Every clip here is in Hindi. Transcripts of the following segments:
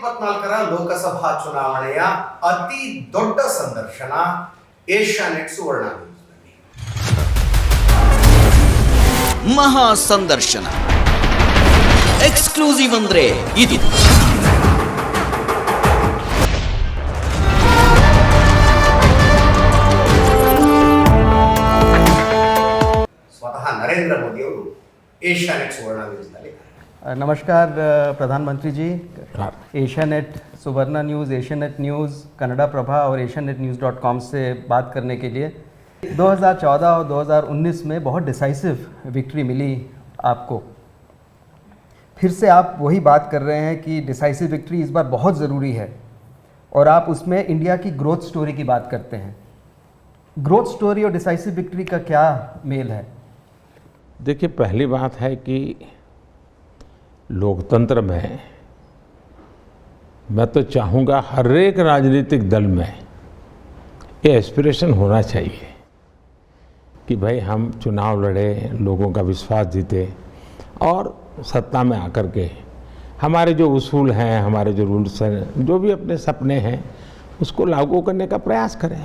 2024 ಲೋಕಸಭಾ ಚುನಾವಣೆಯ ಅತಿ ದೊಡ್ಡ ಸಂದರ್ಶನ ಏಷ್ಯಾನೆಟ್ ಸುವರ್ಣ ನ್ಯೂಸ್ನಲ್ಲಿ. ಮಹಾ ಸಂದರ್ಶನ ಎಕ್ಸ್ಕ್ಲೂಸಿವ್ ಅಂದ್ರೆ ಇದು. ಸ್ವತಃ ನರೇಂದ್ರ ಮೋದಿ ಅವರು ಏಷ್ಯಾನೆಟ್ ಸುವರ್ಣ ನ್ಯೂಸ್ನಲ್ಲಿ. नमस्कार प्रधानमंत्री जी. एशियानेट सुवर्ण न्यूज़, एशियानेट न्यूज़, कन्नड़ा प्रभा और asianetnews.com से बात करने के लिए 2014 और 2019 में बहुत डिसाइसिव विक्ट्री मिली आपको. फिर से आप वही बात कर रहे हैं कि डिसाइसिव विक्ट्री इस बार बहुत ज़रूरी है और आप उसमें इंडिया की ग्रोथ स्टोरी की बात करते हैं. ग्रोथ स्टोरी और डिसाइसिव विक्ट्री का क्या मेल है? देखिए, पहली बात है कि लोकतंत्र में मैं तो चाहूँगा हर एक राजनीतिक दल में ये एस्पिरेशन होना चाहिए कि भाई हम चुनाव लड़े, लोगों का विश्वास जीते और सत्ता में आकर के हमारे जो उसूल हैं, हमारे जो रूल्स हैं, जो भी अपने सपने हैं उसको लागू करने का प्रयास करें.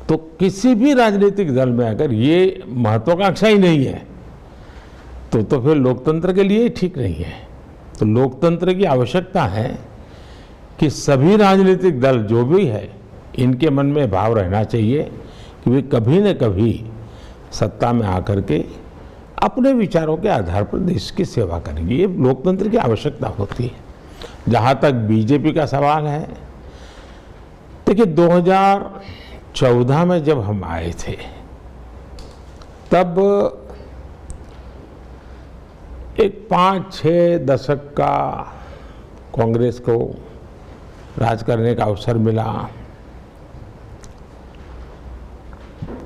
तो किसी भी राजनीतिक दल में अगर ये महत्वाकांक्षा ही नहीं है तो फिर लोकतंत्र के लिए ठीक नहीं है. तो लोकतंत्र की आवश्यकता है कि सभी राजनीतिक दल जो भी है इनके मन में भाव रहना चाहिए कि वे कभी न कभी सत्ता में आकर के अपने विचारों के आधार पर देश की सेवा करेंगे. ये लोकतंत्र की आवश्यकता होती है. जहाँ तक बीजेपी का सवाल है, देखिए 2014 में जब हम आए थे तब एक 5-6 दशक का कांग्रेस को राज करने का अवसर मिला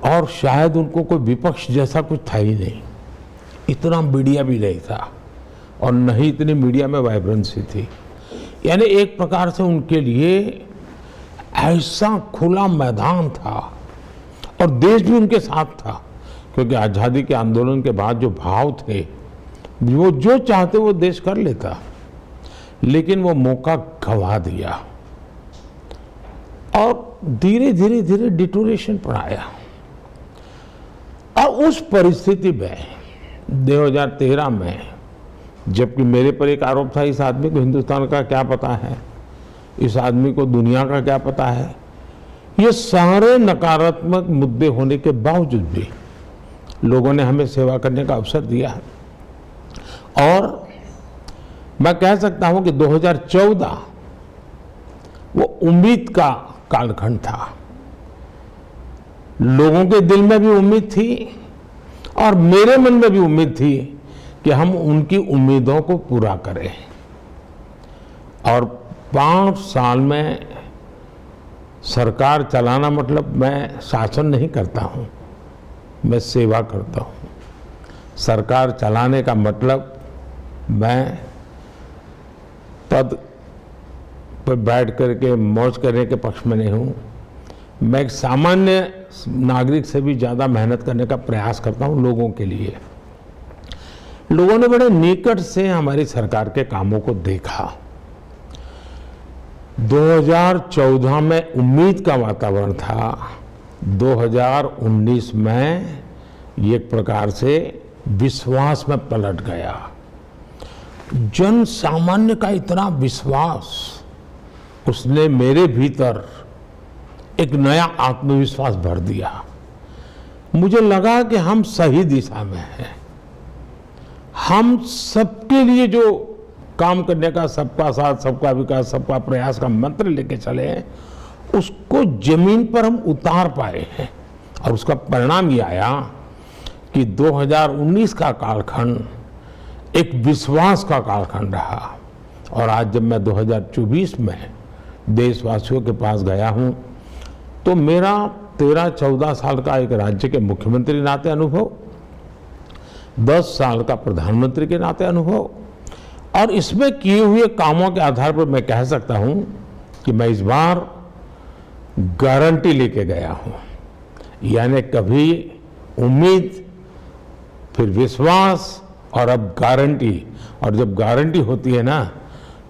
और शायद उनको कोई विपक्ष जैसा कुछ था ही नहीं. इतना मीडिया भी नहीं था और न ही इतनी मीडिया में वाइब्रेंसी थी. यानी एक प्रकार से उनके लिए ऐसा खुला मैदान था और देश भी उनके साथ था, क्योंकि आज़ादी के आंदोलन के बाद जो भाव थे वो जो चाहते वो देश कर लेता, लेकिन वो मौका गंवा दिया और धीरे धीरे धीरे डिटोरेशन पर आया. और उस परिस्थिति में 2013 में जबकि मेरे पर एक आरोप था, इस आदमी को हिंदुस्तान का क्या पता है, इस आदमी को दुनिया का क्या पता है, ये सारे नकारात्मक मुद्दे होने के बावजूद भी लोगों ने हमें सेवा करने का अवसर दिया. और मैं कह सकता हूं कि 2014 वो उम्मीद का कालखंड था. लोगों के दिल में भी उम्मीद थी और मेरे मन में भी उम्मीद थी कि हम उनकी उम्मीदों को पूरा करें. और 5 साल में सरकार चलाना मतलब मैं शासन नहीं करता हूं, मैं सेवा करता हूं. सरकार चलाने का मतलब मैं पद पर बैठ करके मौज करने के पक्ष में नहीं हूँ. मैं एक सामान्य नागरिक से भी ज़्यादा मेहनत करने का प्रयास करता हूँ लोगों के लिए. लोगों ने बड़े निकट से हमारी सरकार के कामों को देखा. 2014 में उम्मीद का वातावरण था, 2019 में ये एक प्रकार से विश्वास में पलट गया. जन सामान्य का इतना विश्वास, उसने मेरे भीतर एक नया आत्मविश्वास भर दिया. मुझे लगा कि हम सही दिशा में हैं. हम सबके लिए जो काम करने का, सबका साथ सबका विकास सबका प्रयास का मंत्र लेके चले हैं, उसको जमीन पर हम उतार पाए हैं. और उसका परिणाम ये आया कि 2019 का कालखंड एक विश्वास का कालखंड रहा. और आज जब मैं 2024 में देशवासियों के पास गया हूं तो मेरा 13-14 साल का एक राज्य के मुख्यमंत्री नाते अनुभव, 10 साल का प्रधानमंत्री के नाते अनुभव और इसमें किए हुए कामों के आधार पर मैं कह सकता हूं कि मैं इस बार गारंटी लेके गया हूं. यानी कभी उम्मीद, फिर विश्वास और अब गारंटी. और जब गारंटी होती है ना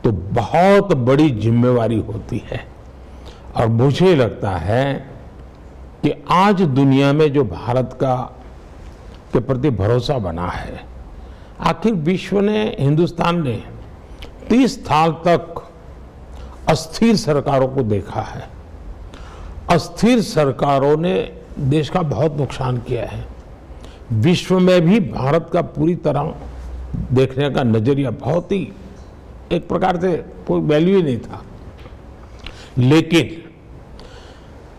तो बहुत बड़ी जिम्मेवारी होती है। और मुझे लगता है कि आज दुनिया में जो भारत का के प्रति भरोसा बना है, आखिर विश्व ने, हिंदुस्तान ने 30 साल तक अस्थिर सरकारों को देखा है। अस्थिर सरकारों ने देश का बहुत नुकसान किया है। विश्व में भी भारत का पूरी तरह देखने का नजरिया बहुत ही एक प्रकार से कोई वैल्यू ही नहीं था। लेकिन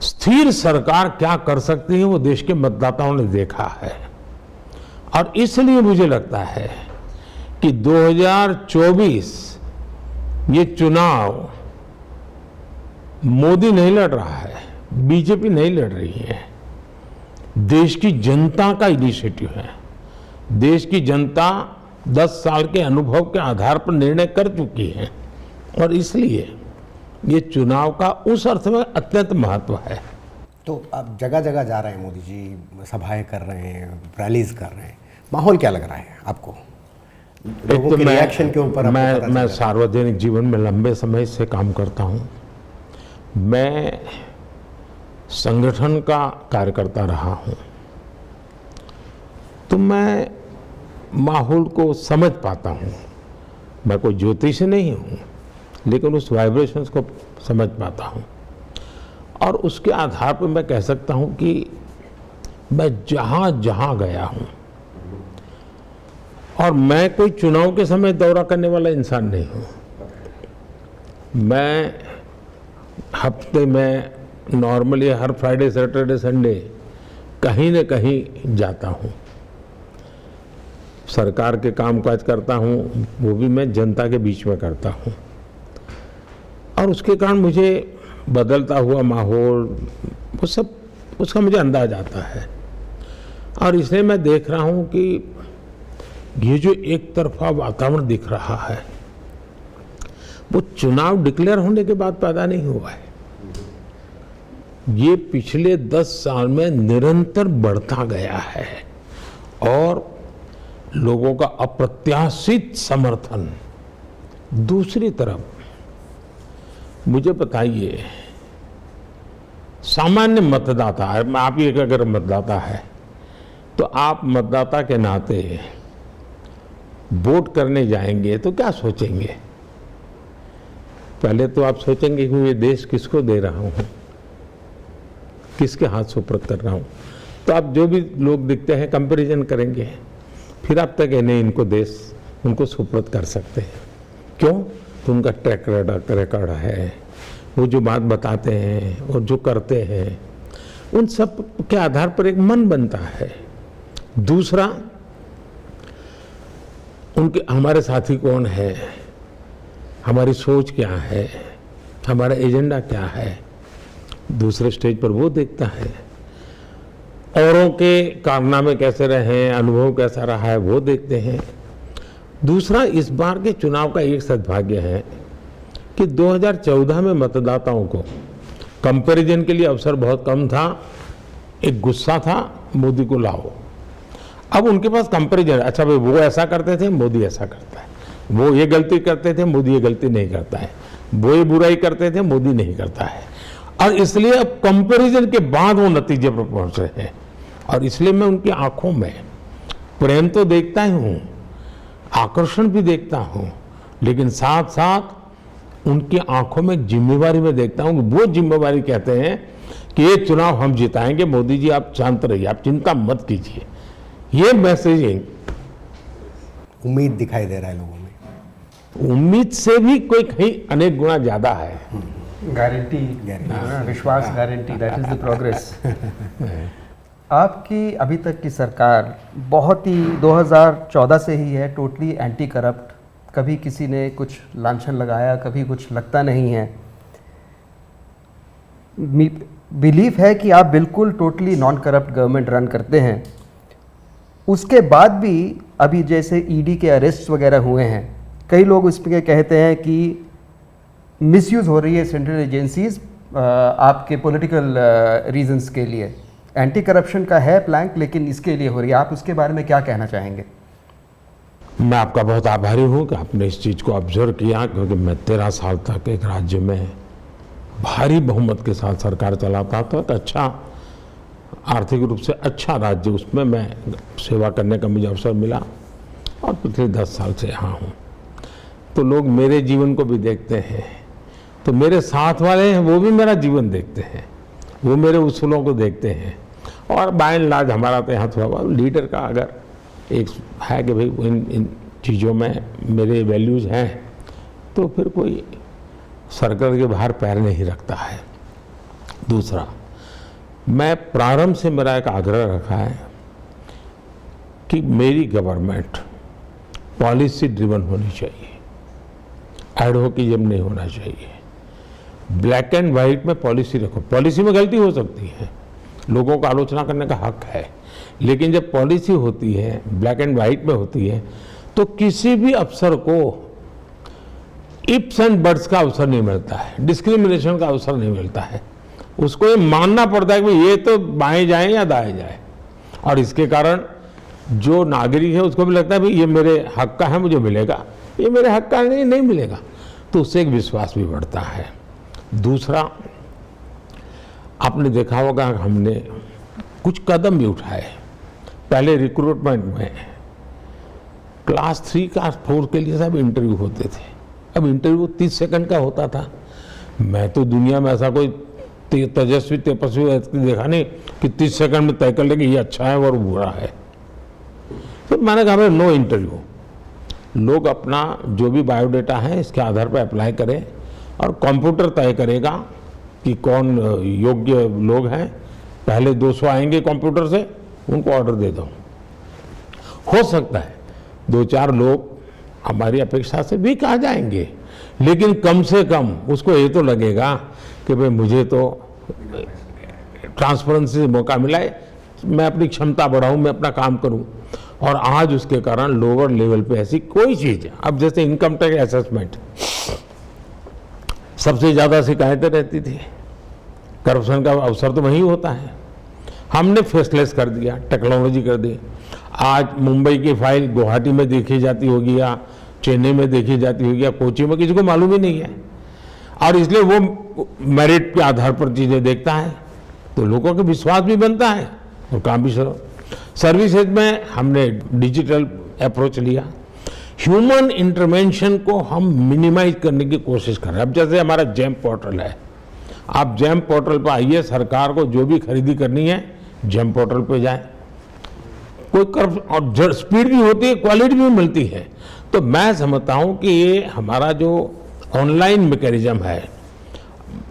स्थिर सरकार क्या कर सकती है वो देश के मतदाताओं ने देखा है। और इसलिए मुझे लगता है कि 2024 ये चुनाव मोदी नहीं लड़ रहा है, बीजेपी नहीं लड़ रही है, देश की जनता का इनिशिएटिव है। देश की जनता 10 साल के अनुभव के आधार पर निर्णय कर चुकी है और इसलिए ये चुनाव का उस अर्थ में अत्यंत महत्व है। तो अब जगह जगह जा रहे हैं मोदी जी, सभाएं कर रहे हैं, रैलीज कर रहे हैं, माहौल क्या लग रहा है आपको? लोगों तो के रिएक्शन के ऊपर मैं सार्वजनिक जीवन में लंबे समय से काम करता हूँ। मैं संगठन का कार्यकर्ता रहा हूँ, तो मैं माहौल को समझ पाता हूँ। मैं कोई ज्योतिषी नहीं हूँ, लेकिन उस वाइब्रेशंस को समझ पाता हूँ और उसके आधार पर मैं कह सकता हूँ कि मैं जहाँ जहाँ गया हूँ, और मैं कोई चुनाव के समय दौरा करने वाला इंसान नहीं हूँ। मैं हफ्ते में नॉर्मली हर फ्राइडे, सैटरडे, संडे कहीं न कहीं जाता हूँ। सरकार के कामकाज करता हूँ, वो भी मैं जनता के बीच में करता हूँ और उसके कारण मुझे बदलता हुआ माहौल वो सब उसका मुझे अंदाज आता है। और इसलिए मैं देख रहा हूँ कि ये जो एक तरफा वातावरण दिख रहा है वो चुनाव डिक्लेयर होने के बाद पैदा नहीं हुआ है। ये पिछले 10 साल में निरंतर बढ़ता गया है और लोगों का अप्रत्याशित समर्थन। दूसरी तरफ मुझे बताइए, सामान्य मतदाता, आप ही अगर मतदाता है तो आप मतदाता के नाते वोट करने जाएंगे तो क्या सोचेंगे? पहले तो आप सोचेंगे कि ये देश किसको दे रहा हूँ, किसके हाथ सुपुर्द कर रहा हूँ। तो आप जो भी लोग दिखते हैं कंपैरिजन करेंगे, फिर आप तक नहीं इनको देश उनको सुपुर्द कर सकते हैं। क्यों? तो उनका ट्रैक रिकॉर्ड है, वो जो बात बताते हैं और जो करते हैं, उन सब के आधार पर एक मन बनता है। दूसरा, उनके हमारे साथी कौन है, हमारी सोच क्या है, हमारा एजेंडा क्या है, दूसरे स्टेज पर वो देखता है। औरों के कारनामे कैसे रहे, अनुभव कैसा रहा है, वो देखते हैं। दूसरा, इस बार के चुनाव का एक सद्भाग्य है कि 2014 में मतदाताओं को कंपैरिजन के लिए अवसर बहुत कम था। एक गुस्सा था, मोदी को लाओ। अब उनके पास कंपैरिजन, अच्छा भाई वो ऐसा करते थे, मोदी ऐसा करता है, वो ये गलती करते थे, मोदी ये गलती नहीं करता है, वो ये बुराई करते थे, मोदी नहीं करता है। और इसलिए अब कंपैरिजन के बाद वो नतीजे पर पहुंच रहे हैं। और इसलिए मैं उनकी आंखों में प्रेम तो देखता ही हूँ, आकर्षण भी देखता हूँ, लेकिन साथ साथ उनकी आंखों में जिम्मेवारी में देखता हूँ। वो जिम्मेवारी कहते हैं कि ये चुनाव हम जिताएंगे, मोदी जी आप शांत रहिए, आप चिंता मत कीजिए। ये मैसेजिंग, उम्मीद दिखाई दे रहा है लोगों में। उम्मीद से भी कोई कहीं अनेक गुना ज्यादा है। गारंटी, विश्वास guarantee, that is the progress. आपकी अभी तक की सरकार बहुत ही 2014 से ही है, टोटली एंटी करप्ट। कभी किसी ने कुछ लांछन लगाया, कभी कुछ लगता नहीं है। बिलीफ है कि आप बिल्कुल totally non corrupt government run करते हैं। उसके बाद भी अभी जैसे ईडी के अरेस्ट वगैरह हुए हैं, कई लोग उस पर कहते हैं कि मिसयूज़ हो रही है सेंट्रल एजेंसीज आपके पॉलिटिकल रीजंस के लिए। एंटी करप्शन का है प्लैंक, लेकिन इसके लिए हो रही है। आप उसके बारे में क्या कहना चाहेंगे? मैं आपका बहुत आभारी हूँ कि आपने इस चीज़ को ऑब्जर्व किया, क्योंकि मैं 13 साल तक एक राज्य में भारी बहुमत के साथ सरकार चलाता था। एक अच्छा आर्थिक रूप से अच्छा राज्य, उसमें मैं सेवा करने का मुझे अवसर मिला और पिछले 10 साल से यहाँ हूँ। तो लोग मेरे जीवन को भी देखते हैं, तो मेरे साथ वाले हैं वो भी मेरा जीवन देखते हैं, वो मेरे उसूलों को देखते हैं। और बाय एंड लार्ज हमारा तो यहाँ थोड़ा बहुत लीडर का अगर एक है कि भाई इन चीज़ों में मेरे वैल्यूज़ हैं, तो फिर कोई सर्कल के बाहर पैर नहीं रखता है। दूसरा, मैं प्रारंभ से मेरा एक आग्रह रखा है कि मेरी गवर्नमेंट पॉलिसी ड्रिवन होनी चाहिए, एडवोकेटिज्म नहीं होना चाहिए। ब्लैक एंड वाइट में पॉलिसी रखो। पॉलिसी में गलती हो सकती है, लोगों को आलोचना करने का हक है, लेकिन जब पॉलिसी होती है, ब्लैक एंड वाइट में होती है, तो किसी भी अफसर को इफ्स एंड बट्स का अवसर नहीं मिलता है, डिस्क्रिमिनेशन का अवसर नहीं मिलता है। उसको ये मानना पड़ता है कि ये तो बाएं जाए या दाएं जाए, और इसके कारण जो नागरिक है उसको भी लगता है भाई ये मेरे हक का है, मुझे मिलेगा, ये मेरे हक का नहीं मिलेगा, तो उससे एक विश्वास भी बढ़ता है। दूसरा, आपने देखा होगा हमने कुछ कदम भी उठाए। पहले रिक्रूटमेंट में क्लास 3 क्लास 4 के लिए सब इंटरव्यू होते थे, अब इंटरव्यू 30 सेकंड का होता था। मैं तो दुनिया में ऐसा कोई तेजस्वी देखा नहीं कि 30 सेकंड में तय कर ले कि ये अच्छा है और बुरा है। तो मैंने कहा नो इंटरव्यू, लोग अपना जो भी बायोडाटा है इसके आधार पर अप्लाई करें और कंप्यूटर तय करेगा कि कौन योग्य लोग हैं। पहले 200 आएंगे कंप्यूटर से, उनको ऑर्डर दे दो। हो सकता है 2-4 लोग हमारी अपेक्षा से भी कहा जाएंगे, लेकिन कम से कम उसको ये तो लगेगा कि भाई मुझे तो ट्रांसपेरेंसी से मौका मिला है, मैं अपनी क्षमता बढ़ाऊं, मैं अपना काम करूं। और आज उसके कारण लोअर लेवल पे ऐसी कोई चीज़, अब जैसे इनकम टैक्स असेसमेंट, सबसे ज़्यादा शिकायतें रहती थी, करप्शन का अवसर तो वहीं होता है। हमने फेसलेस कर दिया, टेक्नोलॉजी कर दी। आज मुंबई की फाइल गुवाहाटी में देखी जाती होगी या चेन्नई में देखी जाती होगी या कोची में, किसी को मालूम ही नहीं है। और इसलिए वो मेरिट के आधार पर चीज़ें देखता है, तो लोगों का विश्वास भी बनता है और काम भी सर्विसेज में हमने डिजिटल अप्रोच लिया। ह्यूमन इंटरवेंशन को हम मिनिमाइज करने की कोशिश कर रहे हैं। अब जैसे हमारा जैम पोर्टल है, आप जैम पोर्टल पर आइए, सरकार को जो भी खरीदी करनी है जैम पोर्टल पे जाए, कोई और स्पीड भी होती है, क्वालिटी भी मिलती है। तो मैं समझता हूँ कि ये हमारा जो ऑनलाइन मैकेनिज्म है,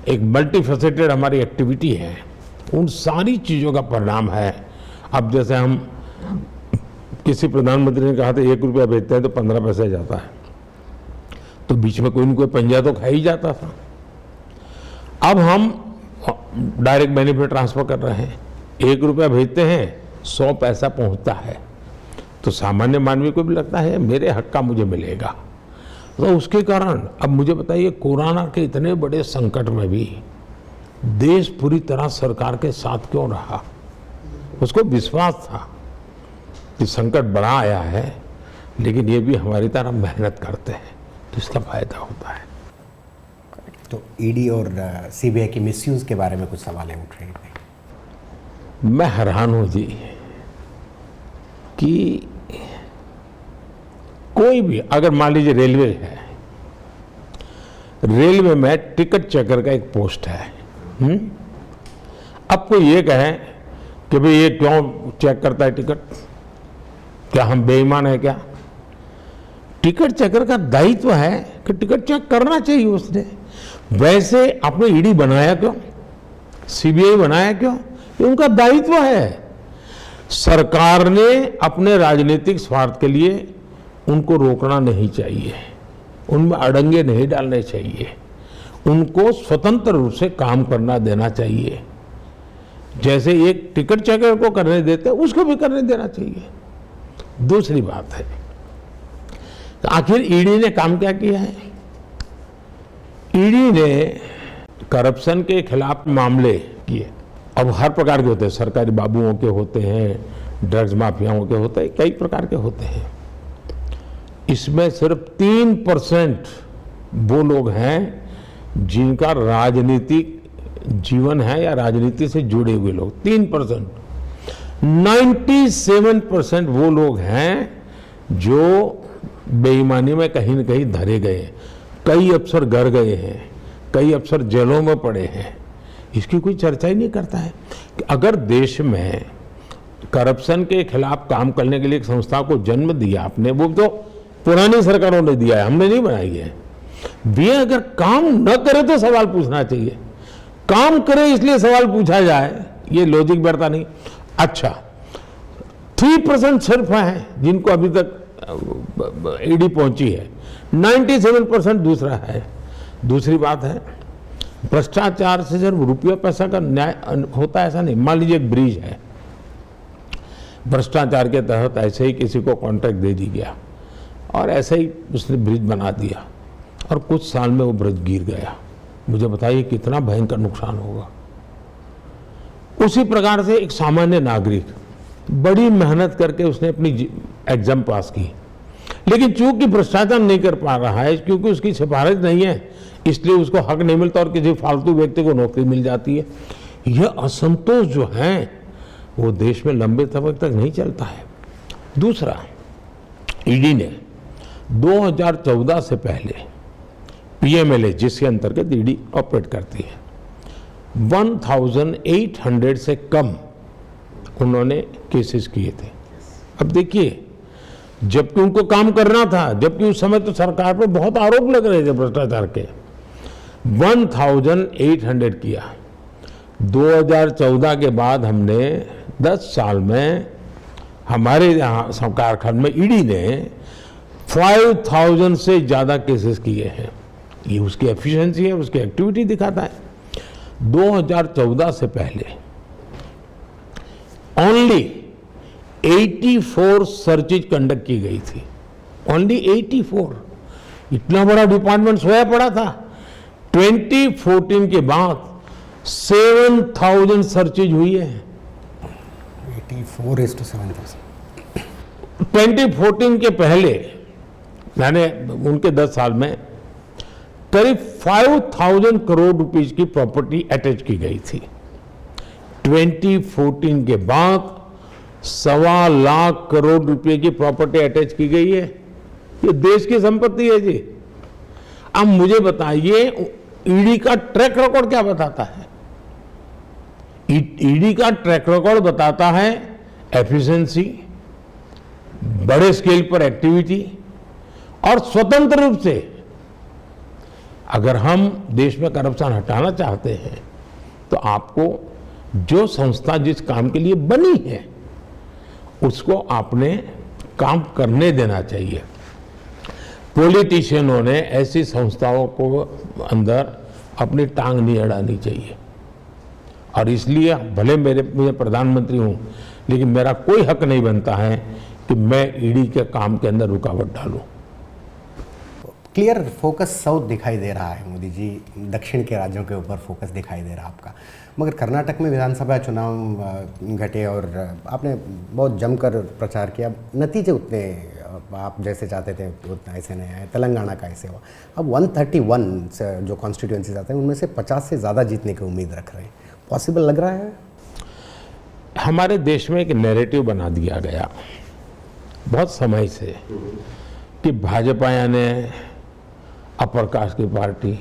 एक मल्टीफेसेटेड हमारी एक्टिविटी है, उन सारी चीज़ों का परिणाम है। अब जैसे हम किसी प्रधानमंत्री ने कहा था 1 रुपया भेजते हैं तो 15 पैसे जाता है, तो बीच में कोई न कोई पंजा तो खा ही जाता था। अब हम डायरेक्ट बेनिफिट ट्रांसफर कर रहे हैं, 1 रुपया भेजते हैं 100 पैसा पहुंचता है, तो सामान्य मानवीय को भी लगता है मेरे हक का मुझे मिलेगा। तो उसके कारण अब मुझे बताइए, कोरोना के इतने बड़े संकट में भी देश पूरी तरह सरकार के साथ क्यों रहा? उसको विश्वास था कि संकट बड़ा आया है, लेकिन ये भी हमारी तरह मेहनत करते हैं, तो इसका फायदा होता है। तो ईडी और सीबीआई की मिसयूज के बारे में कुछ सवाल उठ रहे हैं। मैं हैरान हूँ जी कि कोई भी, अगर मान लीजिए रेलवे है, रेलवे में टिकट चेकर का एक पोस्ट है, अब कोई ये कहे कि भाई ये क्यों चेक करता है टिकट, क्या हम बेईमान है क्या? टिकट चेकर का दायित्व है कि टिकट चेक करना चाहिए उसने। वैसे आपने ईडी बनाया क्यों, सीबीआई बनाया क्यों? ये उनका दायित्व है। सरकार ने अपने राजनीतिक स्वार्थ के लिए उनको रोकना नहीं चाहिए, उनमें अड़ंगे नहीं डालने चाहिए, उनको स्वतंत्र रूप से काम करना देना चाहिए। जैसे एक टिकट चेकर को करने देते हैं, उसको भी करने देना चाहिए। दूसरी बात है, तो आखिर ईडी ने काम क्या किया है? ईडी ने करप्शन के खिलाफ मामले किए। अब हर प्रकार के होते हैं, सरकारी बाबुओं के होते हैं, ड्रग्स माफियाओं के होते हैं, कई प्रकार के होते हैं। इसमें सिर्फ 3% वो लोग हैं जिनका राजनीतिक जीवन है या राजनीति से जुड़े हुए लोग, 3%। 97% वो लोग हैं जो बेईमानी में कहीं न कहीं धरे गए हैं। कई अफसर घर गए हैं, कई अफसर जेलों में पड़े हैं। इसकी कोई चर्चा ही नहीं करता है कि अगर देश में करप्शन के खिलाफ काम करने के लिए एक संस्था को जन्म दिया आपने, वो तो पुरानी सरकारों ने दिया है, हमने नहीं बनाई है। वे अगर काम न करे तो सवाल पूछना चाहिए, काम करे इसलिए सवाल पूछा जाए, ये लॉजिक बैठता नहीं। अच्छा, 3% सिर्फ है जिनको अभी तक ईडी पहुंची है, 97% दूसरा है। दूसरी बात है, भ्रष्टाचार से सिर्फ रुपया पैसा का न्याय होता है ऐसा नहीं। मान लीजिए एक ब्रिज है, भ्रष्टाचार के तहत ऐसे ही किसी को कॉन्ट्रैक्ट दे दी गया और ऐसे ही उसने ब्रिज बना दिया और कुछ साल में वो ब्रिज गिर गया। मुझे बताइए कितना भयंकर नुकसान होगा। उसी प्रकार से एक सामान्य नागरिक बड़ी मेहनत करके उसने अपनी एग्जाम पास की, लेकिन चूंकि भ्रष्टाचार नहीं कर पा रहा है, क्योंकि उसकी सिफारिश नहीं है, इसलिए उसको हक नहीं मिलता और किसी फालतू व्यक्ति को नौकरी मिल जाती है। यह असंतोष जो है वो देश में लंबे समय तक नहीं चलता है। दूसरा, ईडी ने 2014 से पहले पीएमएलए, जिसके अंतर्गत ईडी ऑपरेट करती है, 1800 से कम उन्होंने केसेस किए थे। अब देखिए, जबकि उनको काम करना था, जबकि उस समय तो सरकार पर बहुत आरोप लग रहे थे भ्रष्टाचार के, 1800 किया। 2014 के बाद हमने 10 साल में हमारे यहाँ सरकार खंड में ईडी ने 5000 से ज़्यादा केसेस किए हैं। ये उसकी एफिशिएंसी है, उसकी एक्टिविटी दिखाता है। 2014 से पहले ओनली 84 सर्चेज कंडक्ट की गई थी, ओनली 84। इतना बड़ा डिपार्टमेंट सोया पड़ा था। 2014 के बाद 7000 सर्चेज हुई है। 84:7,000। 2014 के पहले मैंने उनके 10 साल में करीब 5000 करोड़ रुपीस की प्रॉपर्टी अटैच की गई थी। 2014 के बाद 1.25 लाख करोड़ रुपए की प्रॉपर्टी अटैच की गई है। ये देश की संपत्ति है जी। अब मुझे बताइए, ईडी का ट्रैक रिकॉर्ड क्या बताता है? ईडी का ट्रैक रिकॉर्ड बताता है एफिशिएंसी, बड़े स्केल पर एक्टिविटी और स्वतंत्र रूप से। अगर हम देश में करप्शन हटाना चाहते हैं तो आपको जो संस्था जिस काम के लिए बनी है उसको आपने काम करने देना चाहिए। पॉलिटिशियनों ने ऐसी संस्थाओं को अंदर अपनी टांग नहीं अड़ानी चाहिए। और इसलिए भले मैं प्रधानमंत्री हूं, लेकिन मेरा कोई हक नहीं बनता है कि मैं ईडी के काम के अंदर रुकावट डालूं। क्लियर फोकस साउथ दिखाई दे रहा है मोदी जी, दक्षिण के राज्यों के ऊपर फोकस दिखाई दे रहा है आपका। मगर कर्नाटक में विधानसभा चुनाव घटे और आपने बहुत जमकर प्रचार किया, नतीजे उतने आप जैसे चाहते थे उतना ऐसे नहीं आए। तेलंगाना का ऐसे हुआ। अब 131 जो कॉन्स्टिट्यूंसीज आते हैं उनमें से 50 से ज़्यादा जीतने की उम्मीद रख रहे हैं। पॉसिबल लग रहा है? हमारे देश में एक नैरेटिव बना दिया गया बहुत समय से कि भाजपा यानी अपर कास्ट की पार्टी।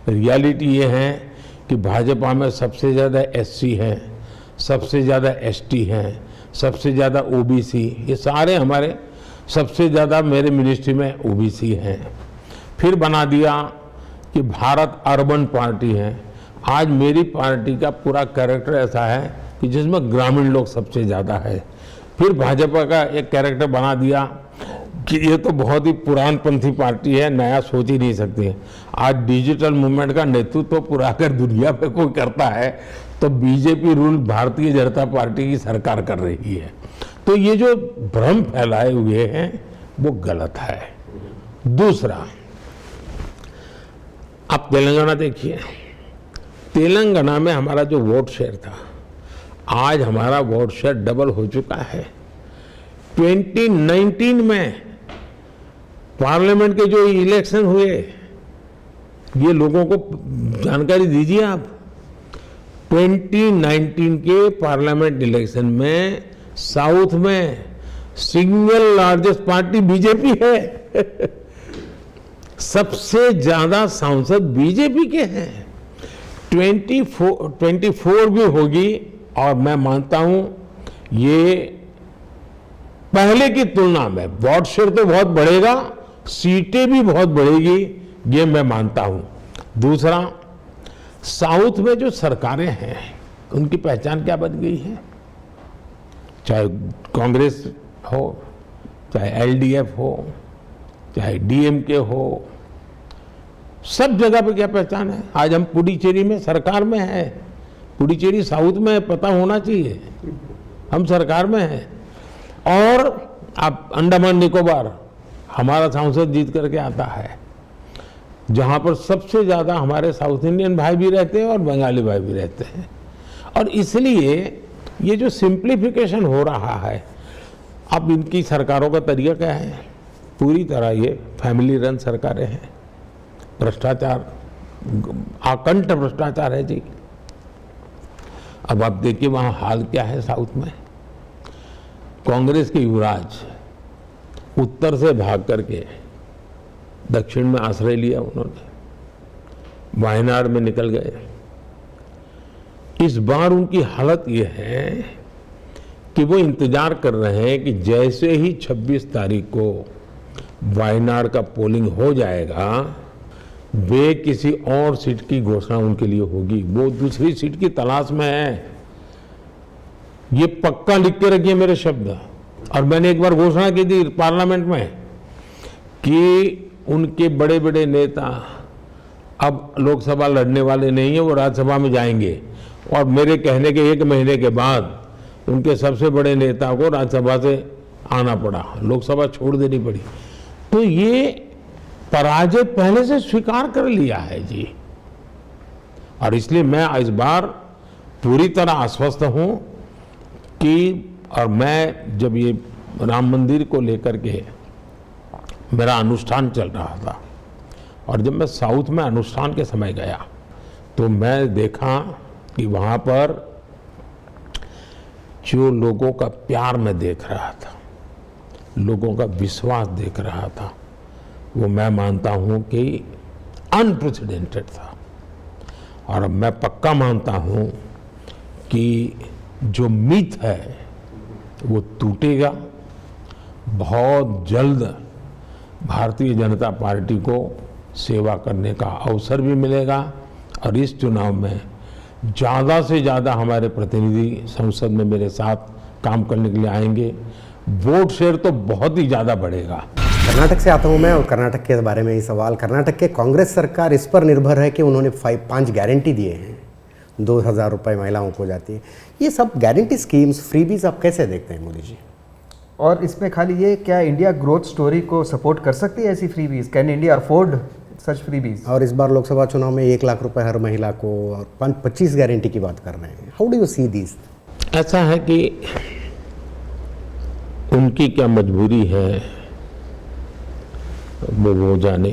रियलिटी ये है कि भाजपा में सबसे ज़्यादा एससी हैं, सबसे ज़्यादा एसटी हैं, सबसे ज़्यादा ओबीसी, ये सारे हमारे सबसे ज़्यादा मेरे मिनिस्ट्री में ओबीसी हैं। फिर बना दिया कि भारत अर्बन पार्टी है। आज मेरी पार्टी का पूरा कैरेक्टर ऐसा है कि जिसमें ग्रामीण लोग सबसे ज़्यादा है। फिर भाजपा का एक कैरेक्टर बना दिया कि ये तो बहुत ही पुरानपंथी पार्टी है, नया सोच ही नहीं सकती है। आज डिजिटल मूवमेंट का नेतृत्व पूरा अगर दुनिया पे कोई करता है तो BJP rule Bharatiya Janata party की सरकार कर रही है। तो ये जो भ्रम फैलाए हुए हैं वो गलत है। दूसरा, आप तेलंगाना देखिए, तेलंगाना में हमारा जो वोट शेयर था, आज हमारा वोट शेयर डबल हो चुका है। 2019 में पार्लियामेंट के जो इलेक्शन हुए, ये लोगों को जानकारी दीजिए आप। 2019 के पार्लियामेंट इलेक्शन में साउथ में सिंगल लार्जेस्ट पार्टी बीजेपी है। सबसे ज्यादा सांसद बीजेपी के हैं। 24 भी होगी, और मैं मानता हूं ये पहले की तुलना में वोट शेयर तो बहुत बढ़ेगा, सीटें भी बहुत बढ़ेगी, ये मैं मानता हूं। दूसरा, साउथ में जो सरकारें हैं उनकी पहचान क्या बन गई है, चाहे कांग्रेस हो, चाहे एलडीएफ हो, चाहे डीएमके हो, सब जगह पे क्या पहचान है। आज हम पुडुचेरी में सरकार में है, पुडुचेरी साउथ में पता होना चाहिए, हम सरकार में हैं। और आप अंडमान निकोबार, हमारा सांसद जीत करके आता है, जहां पर सबसे ज्यादा हमारे साउथ इंडियन भाई भी रहते हैं और बंगाली भाई भी रहते हैं। और इसलिए ये जो सिंप्लीफिकेशन हो रहा है, अब इनकी सरकारों का तरीका क्या है, पूरी तरह ये फैमिली रन सरकारें हैं। भ्रष्टाचार, आकंठ भ्रष्टाचार है जी। अब आप देखिए वहां हाल क्या है साउथ में। कांग्रेस के युवराज उत्तर से भाग करके दक्षिण में आश्रय लिया, उन्होंने वायनाड में निकल गए। इस बार उनकी हालत यह है कि वो इंतजार कर रहे हैं कि जैसे ही 26 तारीख को वायनाड का पोलिंग हो जाएगा, वे किसी और सीट की घोषणा उनके लिए होगी। वो दूसरी सीट की तलाश में है। ये पक्का लिख के रखिए मेरे शब्द। और मैंने एक बार घोषणा की थी पार्लियामेंट में कि उनके बड़े बड़े नेता अब लोकसभा लड़ने वाले नहीं है, वो राज्यसभा में जाएंगे। और मेरे कहने के 1 महीने के बाद उनके सबसे बड़े नेता को राज्यसभा से आना पड़ा, लोकसभा छोड़ देनी पड़ी। तो ये पराजय पहले से स्वीकार कर लिया है जी। और इसलिए मैं इस बार पूरी तरह आश्वस्त हूं कि, और मैं जब ये राम मंदिर को लेकर के मेरा अनुष्ठान चल रहा था, और जब मैं साउथ में अनुष्ठान के समय गया तो मैं देखा कि वहाँ पर जो लोगों का प्यार मैं देख रहा था, लोगों का विश्वास देख रहा था, वो मैं मानता हूँ कि अनप्रेसिडेंटेड था। और मैं पक्का मानता हूँ कि जो मिथ है वो टूटेगा। बहुत जल्द भारतीय जनता पार्टी को सेवा करने का अवसर भी मिलेगा, और इस चुनाव में ज़्यादा से ज़्यादा हमारे प्रतिनिधि संसद में मेरे साथ काम करने के लिए आएंगे। वोट शेयर तो बहुत ही ज़्यादा बढ़ेगा। कर्नाटक से आता हूँ मैं, और कर्नाटक के बारे में ही सवाल। कर्नाटक के कांग्रेस सरकार इस पर निर्भर है कि उन्होंने 5 गारंटी दिए हैं, 2,000 रुपये महिलाओं को जाती है। ये सब गारंटी स्कीम्स, फ्रीबीज आप कैसे देखते हैं मोदी जी? और इसमें खाली ये, क्या इंडिया ग्रोथ स्टोरी को सपोर्ट कर सकती है ऐसी freebies? Can India afford such freebies? और इस बार लोकसभा चुनाव में 1 लाख रुपए हर महिला को, और 25 गारंटी की बात कर रहे हैं। How do you see this? ऐसा है कि उनकी क्या मजबूरी है वो जाने।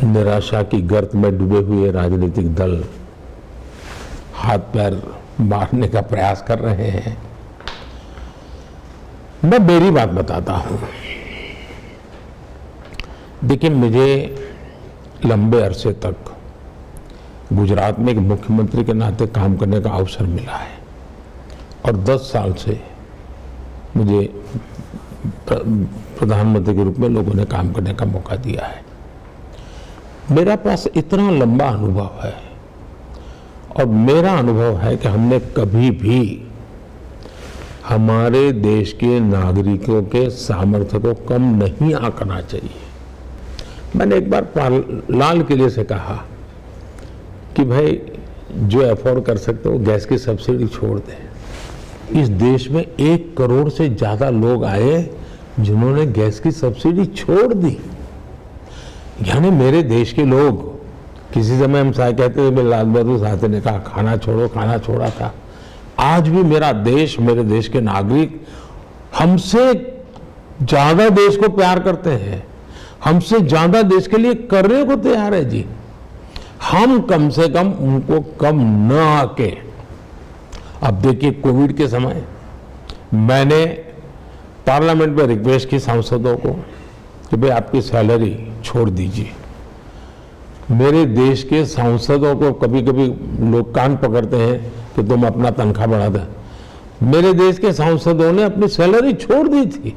निराशा की गर्त में डूबे हुए राजनीतिक दल हाथ पैर मारने का प्रयास कर रहे हैं। मैं मेरी बात बताता हूं। देखिए, मुझे लंबे अरसे तक गुजरात में एक मुख्यमंत्री के नाते काम करने का अवसर मिला है, और 10 साल से मुझे प्रधानमंत्री के रूप में लोगों ने काम करने का मौका दिया है। मेरा पास इतना लंबा अनुभव है, और मेरा अनुभव है कि हमने कभी भी हमारे देश के नागरिकों के सामर्थ्य को कम नहीं आंकना चाहिए। मैंने एक बार लाल किले से कहा कि भाई जो अफोर्ड कर सकते हो गैस की सब्सिडी छोड़ दें। इस देश में 1 करोड़ से ज़्यादा लोग आए जिन्होंने गैस की सब्सिडी छोड़ दी। यानी मेरे देश के लोग, किसी समय हम कहते थे, लाल बहादुर शास्त्री ने कहा खाना छोड़ो, खाना छोड़ा था। आज भी मेरा देश, मेरे देश के नागरिक हमसे ज्यादा देश को प्यार करते हैं, हमसे ज्यादा देश के लिए करने को तैयार है जी। हम कम से कम उनको कम न आके, अब देखिए कोविड के समय मैंने पार्लियामेंट में रिक्वेस्ट की सांसदों को कि भाई आपकी सैलरी छोड़ दीजिए। मेरे देश के सांसदों को कभी कभी लोग कान पकड़ते हैं कि तुम अपना तनख्वाह बढ़ा दे। मेरे देश के सांसदों ने अपनी सैलरी छोड़ दी थी।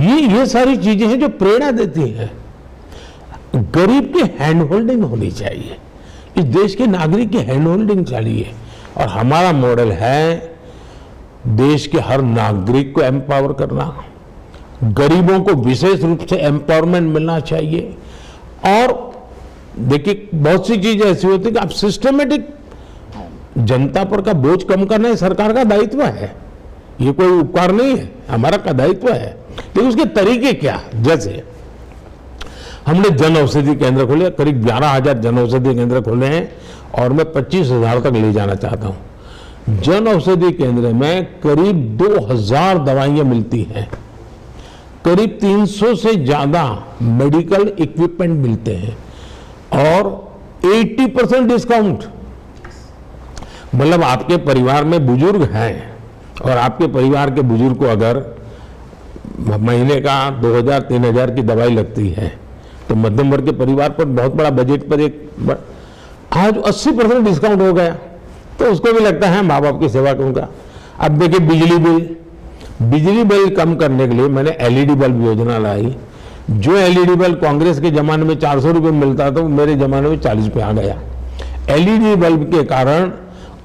ये सारी चीजें हैं जो प्रेरणा देती हैं। गरीब की हैंड होल्डिंग होनी चाहिए, इस देश के नागरिक की हैंड होल्डिंग चाहिए। और हमारा मॉडल है देश के हर नागरिक को एम्पावर करना, गरीबों को विशेष रूप से एम्पावरमेंट मिलना चाहिए। और देखिए बहुत सी चीजें ऐसी होती है कि आप सिस्टमेटिक जनता पर का बोझ कम करना है सरकार का दायित्व है, ये कोई उपकार नहीं है, हमारा का दायित्व है। लेकिन उसके तरीके क्या, जैसे हमने जन औषधि केंद्र खोले, करीब 11,000 जन औषधि केंद्र खोले हैं और मैं 25,000 तक ले जाना चाहता हूं। जन औषधि केंद्र में करीब 2,000 दवाइयां मिलती हैं, करीब 300 से ज्यादा मेडिकल इक्विपमेंट मिलते हैं और 80% डिस्काउंट। मतलब आपके परिवार में बुजुर्ग हैं और आपके परिवार के बुजुर्ग को अगर महीने का 2,000-3,000 की दवाई लगती है तो मध्यम वर्ग के परिवार पर बहुत बड़ा बजट पर आज 80% डिस्काउंट हो गया, तो उसको भी लगता है माँ बाप की सेवा करूंगा। अब देखिए बिजली बिल कम करने के लिए मैंने एलईडी बल्ब योजना लाई। जो एलईडी बल्ब कांग्रेस के जमाने में 400 रुपये मिलता था वो मेरे जमाने में 40 पे आ गया। एलईडी बल्ब के कारण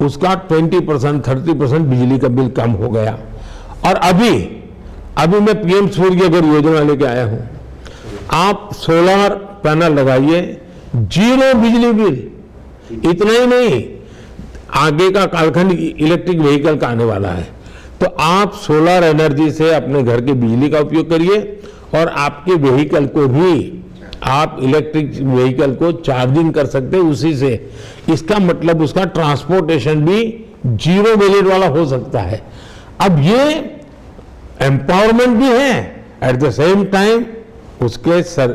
उसका 20%, 30% बिजली का बिल कम हो गया। और अभी मैं पीएम सूर्य घर योजना लेके आया हूं। आप सोलर पैनल लगाइए, 0 बिजली बिल। इतना ही नहीं, आगे का कालखंड इलेक्ट्रिक व्हीकल का आने वाला है, तो आप सोलर एनर्जी से अपने घर की बिजली का उपयोग करिए और आपके व्हीकल को भी आप इलेक्ट्रिक व्हीकल को चार्जिंग कर सकते हैं उसी से। इसका मतलब उसका ट्रांसपोर्टेशन भी 0 बजट वाला हो सकता है। अब ये एम्पावरमेंट भी है, एट द सेम टाइम उसके सर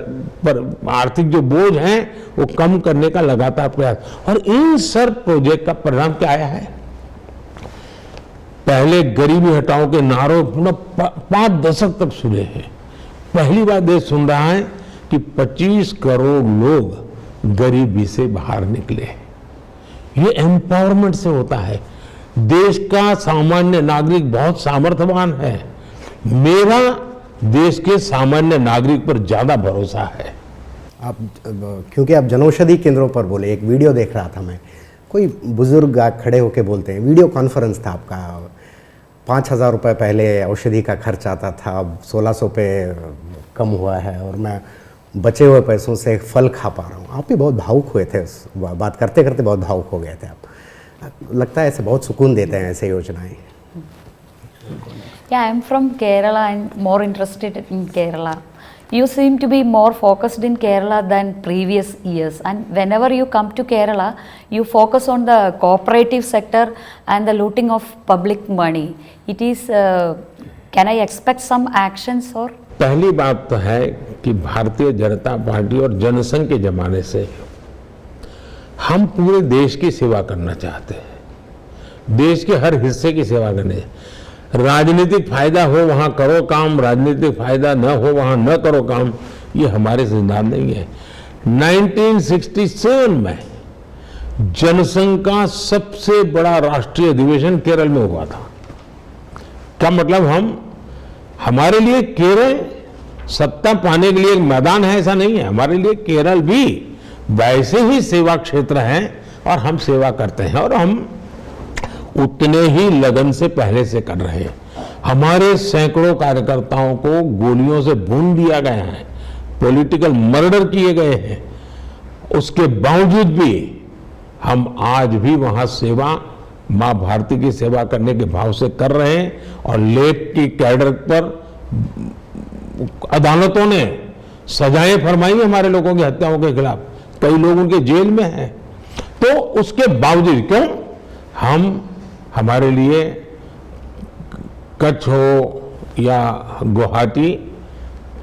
पर आर्थिक जो बोझ है वो कम करने का लगातार प्रयास। और इन सर प्रोजेक्ट का परिणाम क्या आया है? पहले गरीबी हटाओ के नारों 5 दशक तक सुने हैं, पहली बार देश सुन रहा है कि 25 करोड़ लोग गरीबी से बाहर निकले। ये एम्पावरमेंट से होता है। देश का सामान्य नागरिक बहुत सामर्थ्यवान है। मेरा देश के सामान्य नागरिक पर ज्यादा भरोसा है। आप क्योंकि आप जनौषधि केंद्रों पर बोले, एक वीडियो देख रहा था मैं, कोई बुजुर्ग खड़े होके बोलते हैं, वीडियो कॉन्फ्रेंस था आपका, 5,000 रुपये पहले औषधि का खर्च आता था, अब 1,600 पे कम हुआ है और मैं बचे हुए पैसों से फल खा पा रहा हूँ। आप भी बहुत भावुक हुए थे, उस बात करते करते बहुत भावुक हो गए थे आप। लगता है ऐसे बहुत सुकून देते हैं ऐसे योजनाएं। Yeah, I'm from Kerala and more interested in Kerala. You seem to be more focused in Kerala than previous years, and whenever you come to Kerala, you focus on the cooperative sector and the looting of public money. It is, can I expect some actions or? पहली बात तो है कि भारतीय जनता पार्टी और जनसंघ के जमाने से हम पूरे देश की सेवा करना चाहते हैं, देश के हर हिस्से की सेवा करने। राजनीतिक फायदा हो वहां करो काम, राजनीतिक फायदा न हो वहां न करो काम, ये हमारे सिद्धांत नहीं है। 1967 में जनसंघ का सबसे बड़ा राष्ट्रीय अधिवेशन केरल में हुआ था। क्या मतलब हमारे लिए केरल सत्ता पाने के लिए एक मैदान है ऐसा नहीं है। हमारे लिए केरल भी वैसे ही सेवा क्षेत्र है और हम सेवा करते हैं और हम उतने ही लगन से पहले से कर रहे हैं। हमारे सैकड़ों कार्यकर्ताओं को गोलियों से भून दिया गया है, पॉलिटिकल मर्डर किए गए हैं, उसके बावजूद भी हम आज भी वहां सेवा, मां भारती की सेवा करने के भाव से कर रहे हैं। और लेफ्ट की कैडर पर अदालतों ने सजाएं फरमाई हमारे लोगों की हत्याओं के खिलाफ, कई लोग उनके जेल में हैं। तो उसके बावजूद क्यों? हम हमारे लिए कच्छ हो या गुवाहाटी,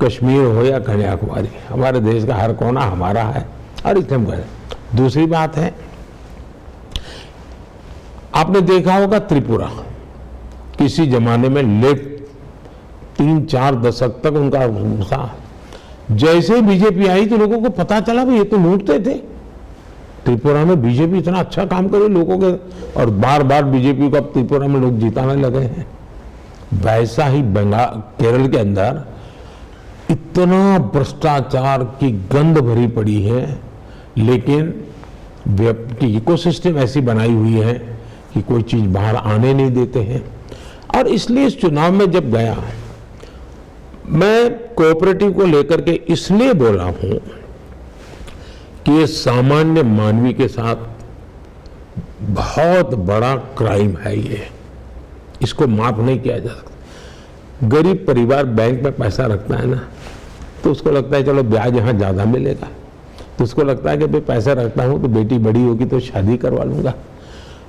कश्मीर हो या कन्याकुमारी, हमारे देश का हर कोना हमारा है और इसलिए हम करें। दूसरी बात है, आपने देखा होगा त्रिपुरा किसी जमाने में लेफ्ट 3-4 दशक तक उनका था। जैसे ही बीजेपी आई तो लोगों को पता चला भाई ये तो लूटते थे। त्रिपुरा में बीजेपी इतना अच्छा काम करे लोगों के, और बार बार बीजेपी को अब त्रिपुरा में लोग जिताने लगे हैं। वैसा ही बंगाल, केरल के अंदर इतना भ्रष्टाचार की गंध भरी पड़ी है, लेकिन इकोसिस्टम ऐसी बनाई हुई है कि कोई चीज बाहर आने नहीं देते हैं। और इसलिए इस चुनाव में जब गया, मैं कोऑपरेटिव को लेकर के इसलिए बोला हूं कि ये सामान्य मानवी के साथ बहुत बड़ा क्राइम है। ये इसको माफ नहीं किया जा सकता। गरीब परिवार बैंक में पैसा रखता है ना, तो उसको लगता है चलो ब्याज यहाँ ज्यादा मिलेगा, तो उसको लगता है कि भाई पैसा रखता हूं तो बेटी बड़ी होगी तो शादी करवा लूंगा,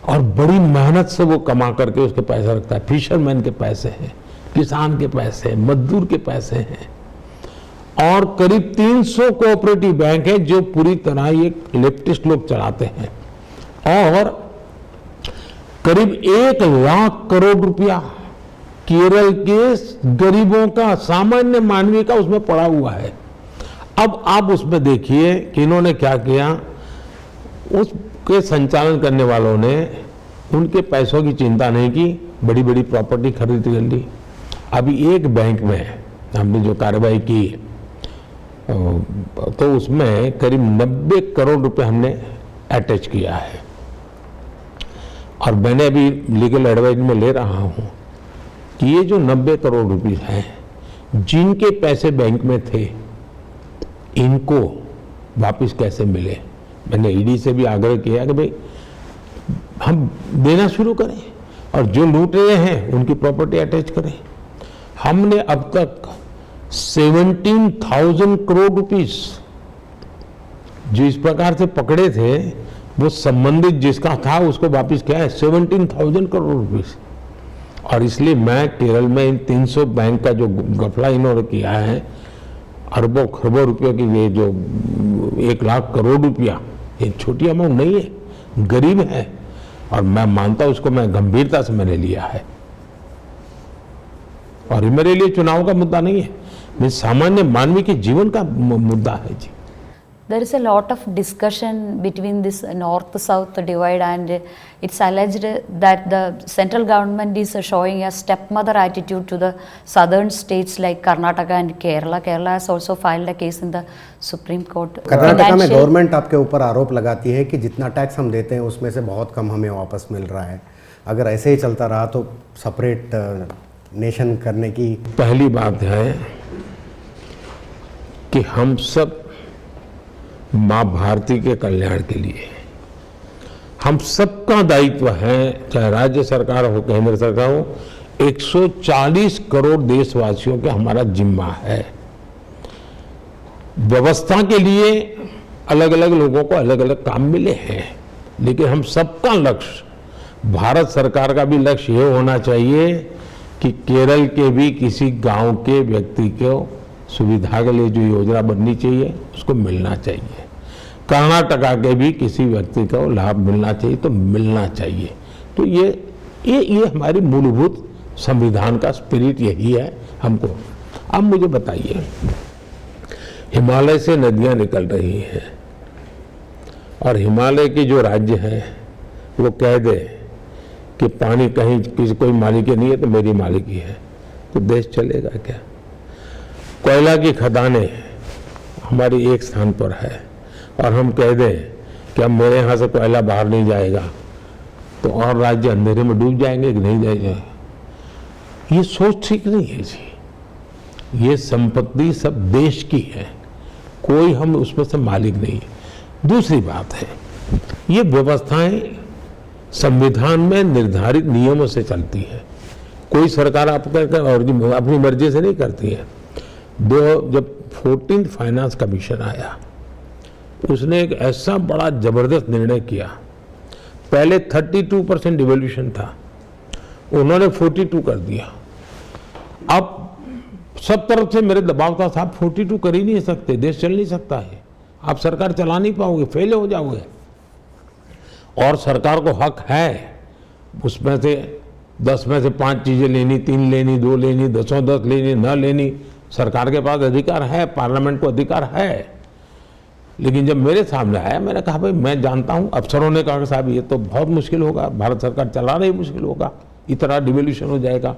और बड़ी मेहनत से वो कमा करके उसके पैसा रखता है। फिशरमैन के पैसे हैं, किसान के पैसे हैं, मजदूर के पैसे हैं। और करीब 300 कोऑपरेटिव बैंक है जो पूरी तरह ये लेफ्टिस्ट लोग चलाते हैं, और करीब 1 लाख करोड़ रुपया केरल के गरीबों का, सामान्य मानवी का उसमें पड़ा हुआ है। अब आप उसमें देखिए कि इन्होंने क्या किया। उसके संचालन करने वालों ने उनके पैसों की चिंता नहीं की, बड़ी बड़ी प्रॉपर्टी खरीद कर ली। अभी एक बैंक में हमने जो कार्रवाई की तो उसमें करीब 90 करोड़ रुपए हमने अटैच किया है, और मैंने अभी लीगल एडवाइस में ले रहा हूं कि ये जो 90 करोड़ रुपए हैं, जिनके पैसे बैंक में थे, इनको वापस कैसे मिले। मैंने ईडी से भी आग्रह किया कि भाई हम देना शुरू करें, और जो लूट रहे हैं उनकी प्रॉपर्टी अटैच करें। हमने अब तक 17,000 करोड़ रुपीस जो इस प्रकार से पकड़े थे, वो संबंधित जिसका था उसको वापस किया है 17,000 करोड़ रुपीस। और इसलिए मैं केरल में इन 300 बैंक का जो घपला इन्होंने किया है, अरबों खरबों रुपयों की, ये जो 1 लाख करोड़ रुपया, ये छोटी अमाउंट नहीं है, गरीब है, और मैं मानता हूं उसको मैं गंभीरता से मैंने लिया है। और मेरे लिए चुनाव का मुद्दा नहीं है, मैं सामान्य मानवी के जीवन का मुद्दा है जी। There is a lot of discussion between this north-south divide, and it's alleged that the central government is showing a stepmother attitude to the southern states like Karnataka and Kerala. Kerala has also filed a case in the Supreme Court. Karnataka में गवर्नमेंट आपके ऊपर आरोप लगाती है कि जितना टैक्स हम देते हैं उसमें से बहुत कम हमें वापस मिल रहा है। अगर ऐसे ही चलता रहा तो सेपरेट नेशन करने की। पहली बात है कि हम सब माँ भारती के कल्याण के लिए, हम सबका दायित्व है, चाहे राज्य सरकार हो, केंद्र सरकार हो, 140 करोड़ देशवासियों के हमारा जिम्मा है। व्यवस्था के लिए अलग अलग लोगों को अलग अलग काम मिले हैं, लेकिन हम सबका लक्ष्य, भारत सरकार का भी लक्ष्य ये होना चाहिए कि केरल के भी किसी गांव के व्यक्ति को सुविधा के लिए जो योजना बननी चाहिए उसको मिलना चाहिए। कर्नाटका के भी किसी व्यक्ति को लाभ मिलना चाहिए तो मिलना चाहिए। तो ये हमारी मूलभूत संविधान का स्पिरिट यही है हमको। अब मुझे बताइए, हिमालय से नदियां निकल रही हैं और हिमालय के जो राज्य हैं वो कह दे कि पानी कहीं किसी कोई मालिकी नहीं है तो मेरी मालिकी है, तो देश चलेगा क्या? कोयला की खदानें हमारी एक स्थान पर है और हम कह दें कि अब मेरे यहाँ से कोयला बाहर नहीं जाएगा, तो और राज्य अंधेरे में डूब जाएंगे कि नहीं जाएंगे? ये सोच ठीक नहीं है जी। ये संपत्ति सब देश की है, कोई हम उसमें से मालिक नहीं है। दूसरी बात है, ये व्यवस्थाएं संविधान में निर्धारित नियमों से चलती है, कोई सरकार और अपनी मर्जी से नहीं करती है। जब 14th फाइनेंस कमीशन आया, उसने एक ऐसा बड़ा जबरदस्त निर्णय किया। पहले 32% डिवैल्यूएशन था, उन्होंने 42 कर दिया। अब सब तरफ से मेरे दबाव था, साहब 42 कर ही नहीं सकते, देश चल नहीं सकता है, आप सरकार चला नहीं पाओगे, फेल हो जाओगे। और सरकार को हक है उसमें से 10 में से 5 चीजें लेनी, 3 लेनी, 2 लेनी, 10 लेनी, न लेनी, सरकार के पास अधिकार है, पार्लियामेंट को अधिकार है। लेकिन जब मेरे सामने आया, मैंने कहा भाई मैं जानता हूं, अफसरों ने कहा साहब ये तो बहुत मुश्किल होगा, भारत सरकार चला रही मुश्किल होगा, इतना डिवोल्यूशन हो जाएगा।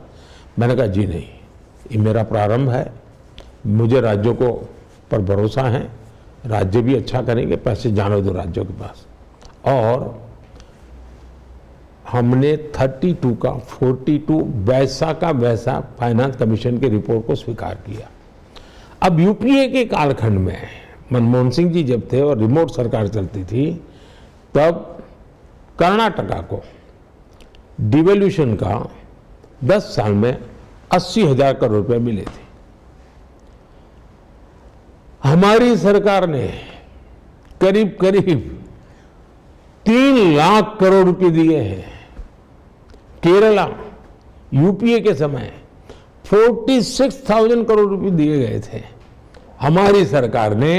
मैंने कहा जी नहीं, ये मेरा प्रारंभ है, मुझे राज्यों को पर भरोसा है, राज्य भी अच्छा करेंगे, पैसे जाने दो राज्यों के पास। और हमने 32 का 42 वैसा का वैसा फाइनेंस कमीशन की रिपोर्ट को स्वीकार किया। अब यूपीए के कालखंड में मनमोहन सिंह जी जब थे और रिमोट सरकार चलती थी, तब कर्नाटका को डिवोल्यूशन का 10 साल में 80,000 करोड़ रुपए मिले थे। हमारी सरकार ने करीब करीब 3 लाख करोड़ रुपए दिए हैं। केरला यूपीए के समय 46,000 करोड़ रुपए दिए गए थे। हमारी सरकार ने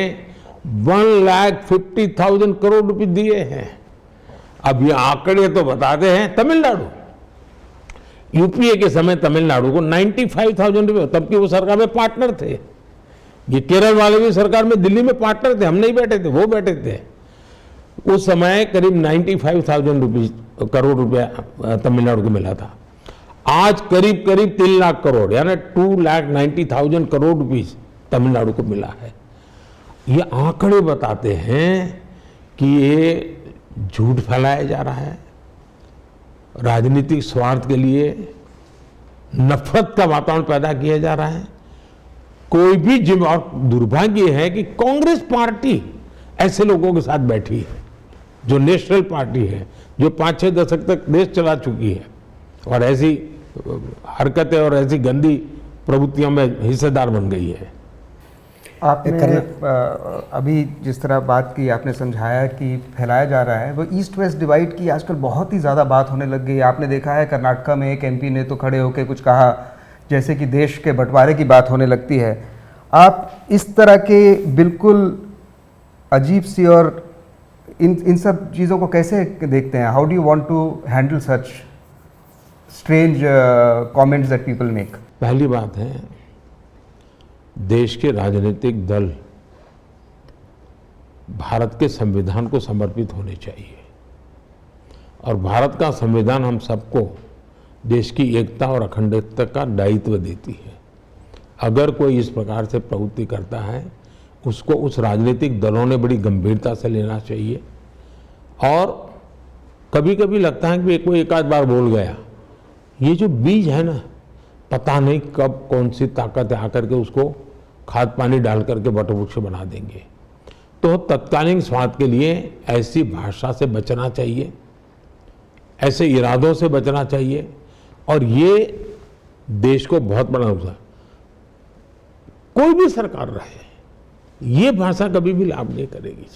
1,50,000 करोड़ रुपए दिए हैं। अब ये आंकड़े तो बताते हैं, तमिलनाडु यूपीए के समय तमिलनाडु को 95,000 रुपए, तब की वो सरकार में पार्टनर थे। ये केरल वाले भी सरकार में, दिल्ली में पार्टनर थे, हम नहीं बैठे थे, वो बैठे थे। उस समय करीब 95,000 करोड़ रुपया तमिलनाडु को मिला था। आज करीब करीब 3 लाख करोड़ यानी 2,90,000 करोड़ रुपीस तमिलनाडु को मिला है। ये आंकड़े बताते हैं कि ये झूठ फैलाया जा रहा है, राजनीतिक स्वार्थ के लिए नफरत का वातावरण पैदा किया जा रहा है। कोई भी और दुर्भाग्य है कि कांग्रेस पार्टी ऐसे लोगों के साथ बैठी है, जो नेशनल पार्टी है, जो 5-6 दशक तक देश चला चुकी है और ऐसी हरकतें और ऐसी गंदी प्रवृत्तियों में हिस्सेदार बन गई है। आपने अभी जिस तरह बात की, आपने समझाया कि फैलाया जा रहा है, वो ईस्ट वेस्ट डिवाइड की आजकल बहुत ही ज़्यादा बात होने लग गई है। आपने देखा है कर्नाटका में एक एमपी ने तो खड़े होकर कुछ कहा जैसे कि देश के बंटवारे की बात होने लगती है। आप इस तरह के बिल्कुल अजीब सी और इन सब चीज़ों को कैसे देखते हैं? How do you want to handle such strange comments that people make? पहली बात है, देश के राजनीतिक दल भारत के संविधान को समर्पित होने चाहिए और भारत का संविधान हम सबको देश की एकता और अखंडता का दायित्व देती है। अगर कोई इस प्रकार से प्रवृत्ति करता है, उसको उस राजनीतिक दलों ने बड़ी गंभीरता से लेना चाहिए। और कभी कभी लगता है कि कोई एक आध बार बोल गया, ये जो बीज है ना, पता नहीं कब कौन सी ताकत आकर के उसको खाद पानी डाल करके वटवृक्ष बना देंगे। तो तत्कालीन स्वार्थ के लिए ऐसी भाषा से बचना चाहिए, ऐसे इरादों से बचना चाहिए। और ये देश को बहुत बड़ा नुकसान, कोई भी सरकार रहे, ये भाषा कभी भी लाभ नहीं करेगी।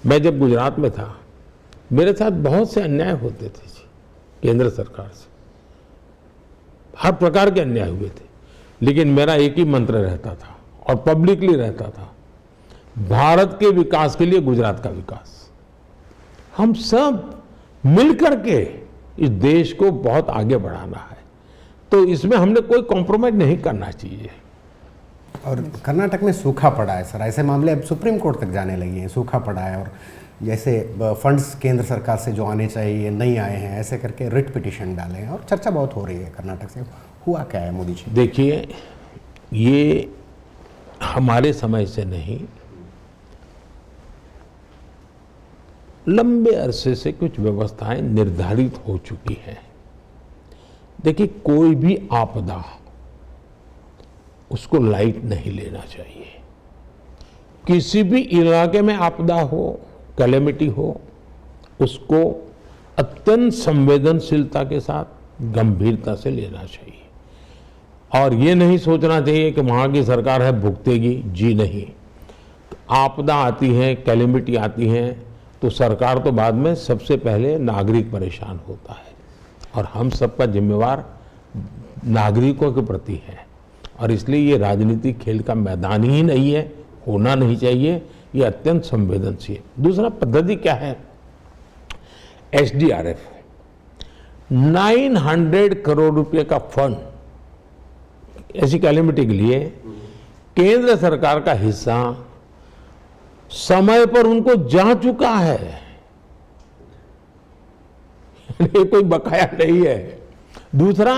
मैं जब गुजरात में था, मेरे साथ बहुत से अन्याय होते थे केंद्र सरकार से, हर प्रकार के अन्याय हुए थे, लेकिन मेरा एक ही मंत्र रहता था और पब्लिकली रहता था, भारत के विकास के लिए गुजरात का विकास। हम सब मिलकर के इस देश को बहुत आगे बढ़ाना है, तो इसमें हमने कोई कॉम्प्रोमाइज नहीं करना चाहिए। और कर्नाटक में सूखा पड़ा है सर, ऐसे मामले अब सुप्रीम कोर्ट तक जाने लगे हैं, सूखा पड़ा है और जैसे फंड्स केंद्र सरकार से जो आने चाहिए नहीं आए हैं, ऐसे करके रिट पिटीशन डाले हैं और चर्चा बहुत हो रही है कर्नाटक से। हुआ क्या है मोदी जी? देखिए, ये हमारे समय से नहीं, लंबे अरसे से कुछ व्यवस्थाएं निर्धारित हो चुकी हैं। देखिए, कोई भी आपदा उसको लाइट नहीं लेना चाहिए। किसी भी इलाके में आपदा हो, कैलेमिटी हो, उसको अत्यंत संवेदनशीलता के साथ गंभीरता से लेना चाहिए और ये नहीं सोचना चाहिए कि वहाँ की सरकार है भुगतेगी। जी नहीं, आपदा आती है, कैलेमिटी आती है तो सरकार तो बाद में, सबसे पहले नागरिक परेशान होता है और हम सबका जिम्मेवार नागरिकों के प्रति है। और इसलिए ये राजनीतिक खेल का मैदान ही नहीं है, होना नहीं चाहिए, ये अत्यंत संवेदनशील। दूसरा पद्धति क्या है? SDRF 900 करोड़ रुपए का फंड ऐसी कैलेमिटी के लिए केंद्र सरकार का हिस्सा समय पर उनको जा चुका है, ये कोई बकाया नहीं है। दूसरा,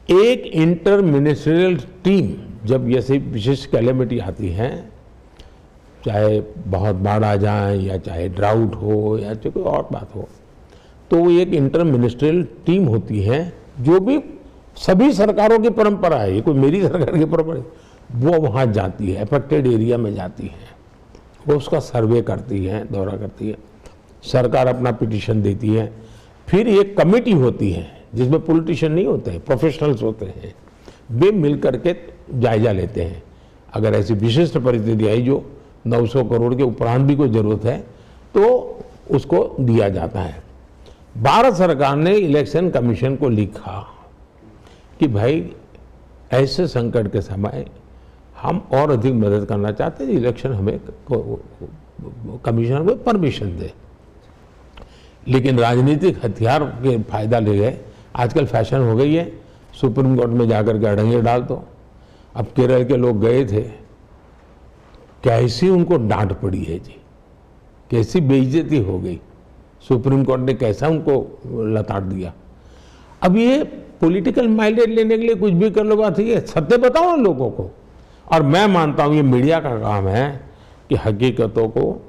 एक इंटर मिनिस्ट्रियल टीम जब ऐसी विशेष कैलेमिटी आती है, चाहे बहुत बाढ़ आ जाए या चाहे ड्राउट हो या चाहे कोई और बात हो, तो एक इंटर मिनिस्ट्रियल टीम होती है जो भी सभी सरकारों की परंपरा है, ये कोई मेरी सरकार की परंपरा है, वो वहाँ जाती है, अफेक्टेड एरिया में जाती है, वो उसका सर्वे करती है, दौरा करती है, सरकार अपना पिटीशन देती है। फिर एक कमेटी होती है जिसमें पॉलिटिशियन नहीं होते हैं, प्रोफेशनल्स होते हैं, वे मिल करके जायजा लेते हैं। अगर ऐसी विशिष्ट परिस्थिति आई जो 900 करोड़ के उपरांत भी कोई जरूरत है तो उसको दिया जाता है। भारत सरकार ने इलेक्शन कमीशन को लिखा कि भाई ऐसे संकट के समय हम और अधिक मदद करना चाहते हैं, इलेक्शन हमें कमीशन हमें परमिशन दे। लेकिन राजनीतिक हथियार के फायदा ले गए। आजकल फैशन हो गई है सुप्रीम कोर्ट में जाकर के अड़ंगे डाल दो। अब केरल के लोग गए थे, कैसी उनको डांट पड़ी है जी, कैसी बेइज्जती हो गई, सुप्रीम कोर्ट ने कैसा उनको लताड़ दिया। अब ये पॉलिटिकल माइलेज लेने के लिए कुछ भी कर लो, बात है सत्य बताओ ना लोगों को। और मैं मानता हूं ये मीडिया का काम है कि हकीकतों को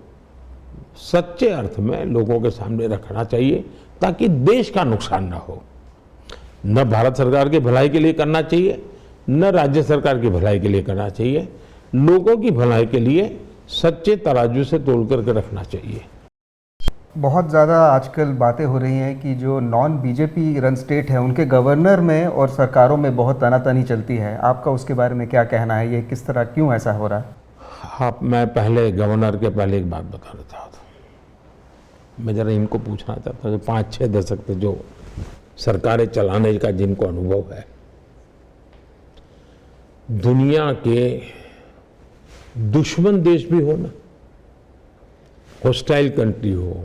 सच्चे अर्थ में लोगों के सामने रखना चाहिए ताकि देश का नुकसान ना हो। न भारत सरकार की भलाई के लिए करना चाहिए, न राज्य सरकार की भलाई के लिए करना चाहिए, लोगों की भलाई के लिए सच्चे तराजू से तोल करके रखना चाहिए। बहुत ज़्यादा आजकल बातें हो रही हैं कि जो नॉन बीजेपी रन स्टेट है उनके गवर्नर में और सरकारों में बहुत तनातनी चलती है। आपका उसके बारे में क्या कहना है? ये किस तरह, क्यों ऐसा हो रहा है? हाँ, मैं पहले गवर्नर के पहले एक बात बताना चाहता हूँ। मैं ज़रा इनको पूछना चाहता हूँ, 5-6 दशक से जो सरकारें चलाने का जिनको अनुभव है, दुनिया के दुश्मन देश भी हो ना, हॉस्टाइल कंट्री हो,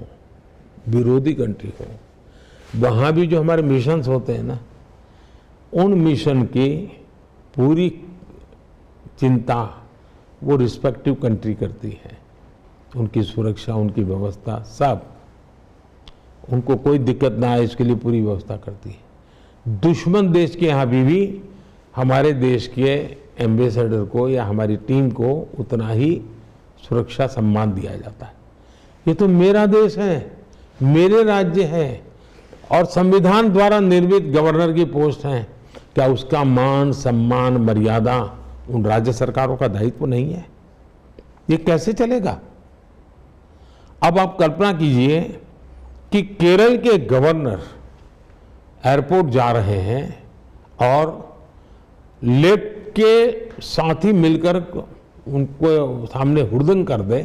विरोधी कंट्री हो, वहाँ भी जो हमारे मिशंस होते हैं ना, उन मिशन की पूरी चिंता वो रिस्पेक्टिव कंट्री करती है। उनकी सुरक्षा, उनकी व्यवस्था, सब, उनको कोई दिक्कत ना आए इसके लिए पूरी व्यवस्था करती है। दुश्मन देश के यहाँ भी हमारे देश के एम्बेसडर को या हमारी टीम को उतना ही सुरक्षा सम्मान दिया जाता है। ये तो मेरा देश है, मेरे राज्य है और संविधान द्वारा निर्मित गवर्नर की पोस्ट है। क्या उसका मान, सम्मान, मर्यादा उन राज्य सरकारों का दायित्व नहीं है? ये कैसे चलेगा? अब आप कल्पना कीजिए कि केरल के गवर्नर एयरपोर्ट जा रहे हैं और लेफ्ट के साथी मिलकर उनको सामने हुड़दंग कर दे।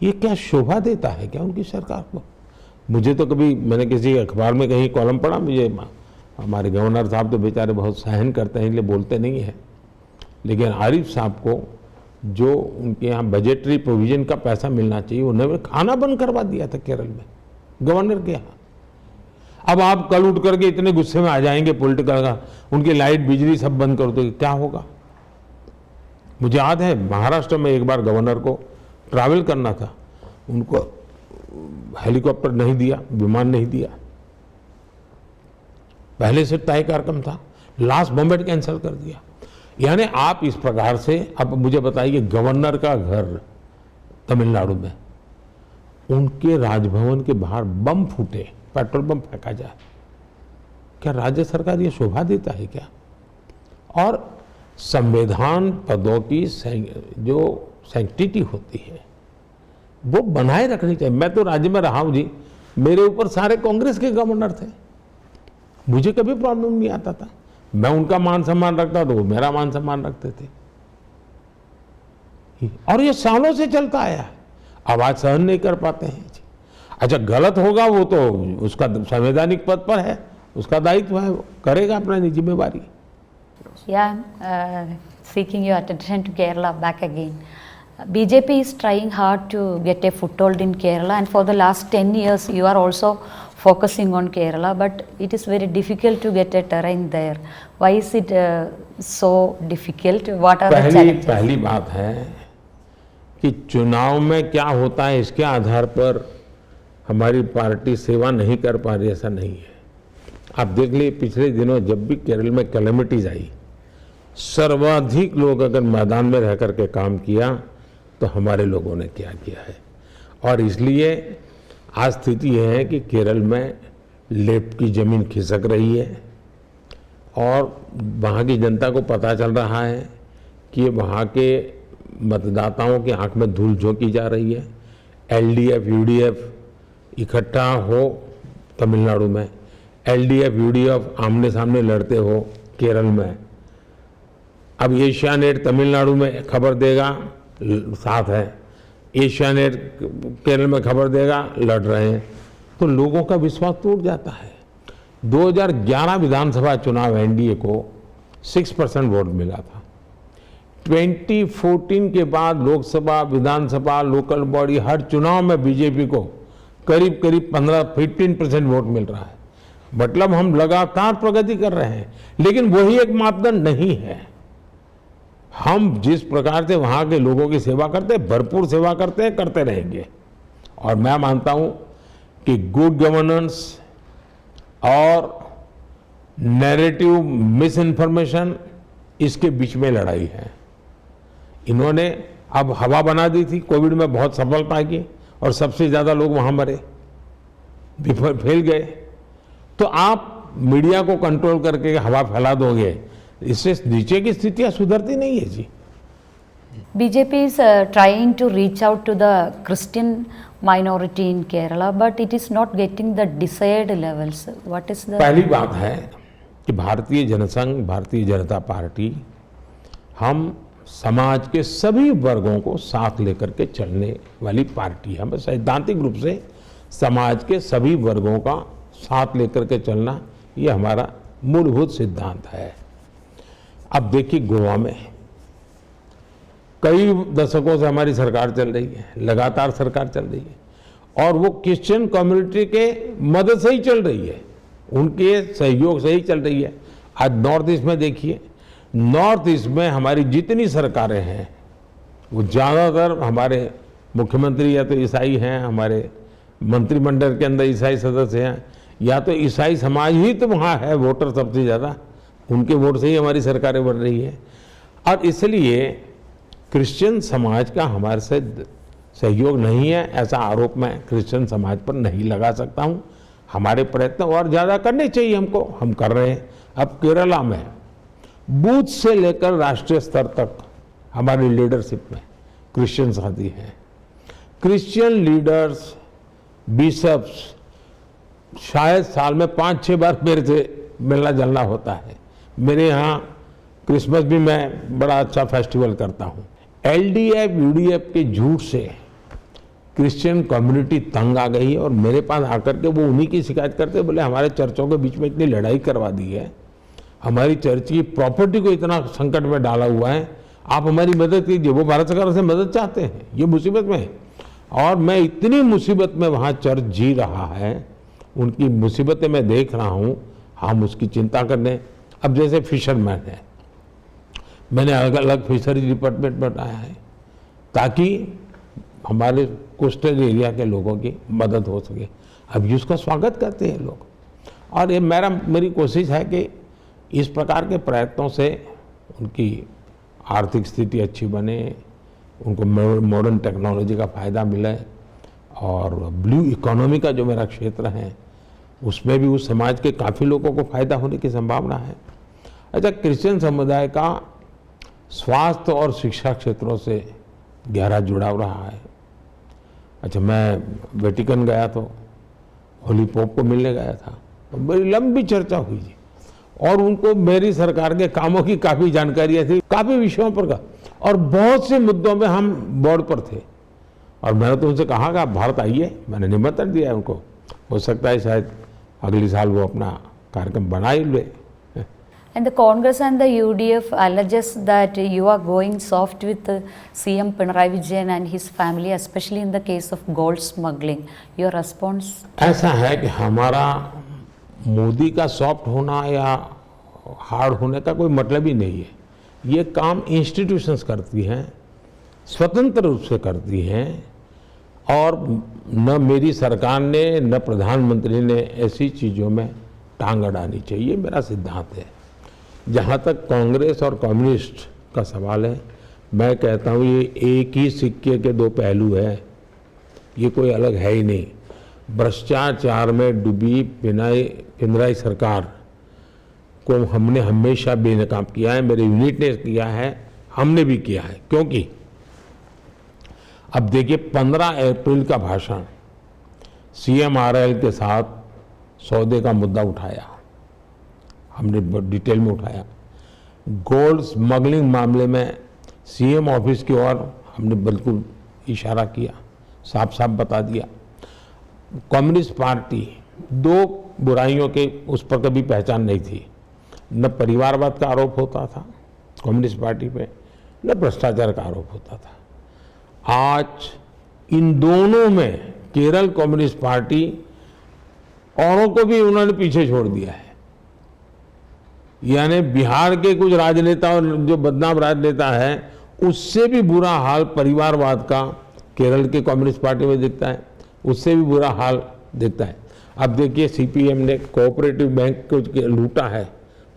ये क्या शोभा देता है क्या उनकी सरकार को? मुझे तो कभी, मैंने किसी अखबार में कहीं कॉलम पढ़ा, मुझे हमारे गवर्नर साहब तो बेचारे बहुत सहन करते हैं इसलिए बोलते नहीं है, लेकिन आरिफ साहब को जो उनके यहाँ बजटरी प्रोविजन का पैसा मिलना चाहिए उन्होंने खाना बंद करवा दिया था केरल में गवर्नर के यहाँ। अब आप कल उठ करके इतने गुस्से में आ जाएंगे पॉलिटिकल का, उनकी लाइट बिजली सब बंद कर दो, क्या होगा? मुझे याद है महाराष्ट्र में एक बार गवर्नर को ट्रैवल करना था, उनको हेलीकॉप्टर नहीं दिया, विमान नहीं दिया, पहले से तय कार्यक्रम था, लास्ट मोमेंट कैंसिल कर दिया। यानी आप इस प्रकार से, अब मुझे बताइए गवर्नर का घर तमिलनाडु में, उनके राजभवन के बाहर बम फूटे, पेट्रोल बम फेंका जाए, क्या राज्य सरकार ये शोभा देता है क्या? और संविधान पदों की जो सैंक्टिटी होती है वो बनाए रखनी चाहिए। मैं तो राज्य में रहा हूं जी, मेरे ऊपर सारे कांग्रेस के गवर्नर थे, मुझे कभी प्रॉब्लम नहीं आता था। मैं उनका मान सम्मान रखता तो वो मेरा मान सम्मान रखते थे, और ये सालों से चलता आया है। अब आज सहन नहीं कर पाते हैं जी। अच्छा, गलत होगा वो तो उसका संवैधानिक पद पर है, उसका दायित्व है, वो करेगा अपनी जिम्मेवारी। Yeah, seeking your attention to Kerala back again. BJP is trying hard to get a foothold in Kerala, and for the last 10 years you are also focusing on Kerala, but it is very difficult to get a terrain there. Why is it so difficult? What are the challenges? पहली बात है कि चुनाव में क्या होता है इसके आधार पर हमारी पार्टी सेवा नहीं कर पा रही, ऐसा नहीं है। आप देख लिए पिछले दिनों जब भी केरल में कैलेमिटीज आई, सर्वाधिक लोग अगर मैदान में रह करके काम किया तो हमारे लोगों ने क्या किया है। और इसलिए आज स्थिति यह है कि केरल में लेफ्ट की जमीन खिसक रही है और वहाँ की जनता को पता चल रहा है कि वहाँ के मतदाताओं की आंख में धूल झोंकी जा रही है। एलडीएफ यूडीएफ इकट्ठा हो तमिलनाडु में, एलडीएफ यूडीएफ आमने सामने लड़ते हो केरल में। अब एशियानेट तमिलनाडु में खबर देगा, साथ है, एशियानेट केरल में खबर देगा, लड़ रहे हैं, तो लोगों का विश्वास टूट जाता है। 2011 विधानसभा चुनाव एनडीए को 6% वोट मिला था। 2014 के बाद लोकसभा, विधानसभा, लोकल बॉडी, हर चुनाव में बीजेपी को करीब करीब 15% वोट मिल रहा है। मतलब हम लगातार प्रगति कर रहे हैं, लेकिन वही एक मापदंड नहीं है। हम जिस प्रकार से वहाँ के लोगों की सेवा करते हैं, भरपूर सेवा करते हैं, करते रहेंगे। और मैं मानता हूँ कि गुड गवर्नेंस और नैरेटिव मिस इन्फॉर्मेशन, इसके बीच में लड़ाई है। इन्होंने अब हवा बना दी थी, कोविड में बहुत सफलता की और सबसे ज़्यादा लोग वहाँ मरे, फैल गए। तो आप मीडिया को कंट्रोल करके हवा फैला दोगे, इससे नीचे की स्थितियां सुधरती नहीं है जी। BJP is trying to reach out to the Christian minority in Kerala, but it is not getting the desired levels. What is the? पहली बात है कि भारतीय जनसंघ, भारतीय जनता पार्टी, हम समाज के सभी वर्गों को साथ लेकर के चलने वाली पार्टी है। हमें सैद्धांतिक रूप से समाज के सभी वर्गों का साथ लेकर के चलना, ये हमारा मूलभूत सिद्धांत है। अब देखिए, गोवा में कई दशकों से हमारी सरकार चल रही है, लगातार सरकार चल रही है, और वो क्रिश्चियन कम्युनिटी के मदद से ही चल रही है, उनके सहयोग से ही चल रही है। आज नॉर्थ ईस्ट में देखिए, नॉर्थ ईस्ट में हमारी जितनी सरकारें हैं वो ज़्यादातर हमारे मुख्यमंत्री या तो ईसाई हैं, हमारे मंत्रिमंडल के अंदर ईसाई सदस्य हैं, या तो ईसाई समाज ही तो वहाँ है वोटर सबसे ज़्यादा, उनके वोट से ही हमारी सरकारें बन रही है। और इसलिए क्रिश्चियन समाज का हमारे से सहयोग नहीं है, ऐसा आरोप मैं क्रिश्चियन समाज पर नहीं लगा सकता हूँ। हमारे प्रयत्न और ज़्यादा करने चाहिए हमको, हम कर रहे हैं। अब केरला में बूथ से लेकर राष्ट्रीय स्तर तक हमारी लीडरशिप में क्रिश्चियन साथी हैं। क्रिश्चियन लीडर्स, बिशप्स शायद साल में 5-6 बार मेरे से मिलना जुलना होता है। मेरे यहाँ क्रिसमस भी मैं बड़ा अच्छा फेस्टिवल करता हूँ। एलडीएफ यूडीएफ के झूठ से क्रिश्चियन कम्युनिटी तंग आ गई है और मेरे पास आकर के वो उन्हीं की शिकायत करते, बोले हमारे चर्चों के बीच में इतनी लड़ाई करवा दी है, हमारी चर्च की प्रॉपर्टी को इतना संकट में डाला हुआ है, आप हमारी मदद कीजिए। वो भारत सरकार से मदद चाहते हैं, ये मुसीबत में है, और मैं इतनी मुसीबत में वहाँ चर्च जी रहा है, उनकी मुसीबतें मैं देख रहा हूँ, हम उसकी चिंता करने। अब जैसे फिशरमैन है, मैंने अलग अलग फिशरी डिपार्टमेंट बनाया है ताकि हमारे कोस्टल एरिया के लोगों की मदद हो सके। अब ये उसका स्वागत करते हैं लोग, और ये मेरी कोशिश है कि इस प्रकार के प्रयत्नों से उनकी आर्थिक स्थिति अच्छी बने, उनको मॉडर्न टेक्नोलॉजी का फ़ायदा मिले, और ब्लू इकोनॉमी का जो मेरा क्षेत्र है उसमें भी उस समाज के काफ़ी लोगों को फ़ायदा होने की संभावना है। अच्छा, क्रिश्चियन समुदाय का स्वास्थ्य और शिक्षा क्षेत्रों से गहरा जुड़ाव रहा है। अच्छा, मैं वेटिकन गया तो होली पोप को मिलने गया था, तो बड़ी लंबी चर्चा हुई जी, और उनको मेरी सरकार के कामों की काफ़ी जानकारियाँ थी, काफ़ी विषयों पर का, और बहुत से मुद्दों में हम बोर्ड पर थे। और मैंने तो उनसे कहा कि आप भारत आइए, मैंने निमंत्रण दिया है उनको। हो सकता है शायद अगले साल वो अपना कार्यक्रम बना ही ले। And the Congress and the UDF alleges that you are going soft with CM Pinarayi Vijayan and his family, especially in the case of gold smuggling. Your response? ऐसा है कि हमारा मोदी का सॉफ्ट होना या हार्ड होने का कोई मतलब ही नहीं है। ये काम इंस्टीट्यूशंस करती हैं, स्वतंत्र रूप से करती हैं, और न मेरी सरकार ने न प्रधानमंत्री ने ऐसी चीज़ों में टांग अड़ानी चाहिए, मेरा सिद्धांत है। जहाँ तक कांग्रेस और कम्युनिस्ट का सवाल है, मैं कहता हूँ ये एक ही सिक्के के दो पहलू है, ये कोई अलग है ही नहीं। भ्रष्टाचार में डूबी पिनराई सरकार को हमने हमेशा बेनकाब किया है, मेरे यूनिट ने किया है, हमने भी किया है। क्योंकि अब देखिए 15 अप्रैल का भाषण, CMRL के साथ सौदे का मुद्दा उठाया, हमने डिटेल में उठाया। गोल्ड स्मगलिंग मामले में CM ऑफिस की ओर हमने बिल्कुल इशारा किया, साफ साफ बता दिया। कम्युनिस्ट पार्टी दो बुराइयों के उस पर कभी पहचान नहीं थी, न परिवारवाद का आरोप होता था कम्युनिस्ट पार्टी पे, न भ्रष्टाचार का आरोप होता था। आज इन दोनों में केरल कम्युनिस्ट पार्टी औरों को भी उन्होंने पीछे छोड़ दिया है। यानी बिहार के कुछ राजनेता और जो बदनाम राजनेता है, उससे भी बुरा हाल परिवारवाद का केरल के कम्युनिस्ट पार्टी में दिखता है, उससे भी बुरा हाल दिखता है। अब देखिए CPM ने कोऑपरेटिव बैंक को लूटा है,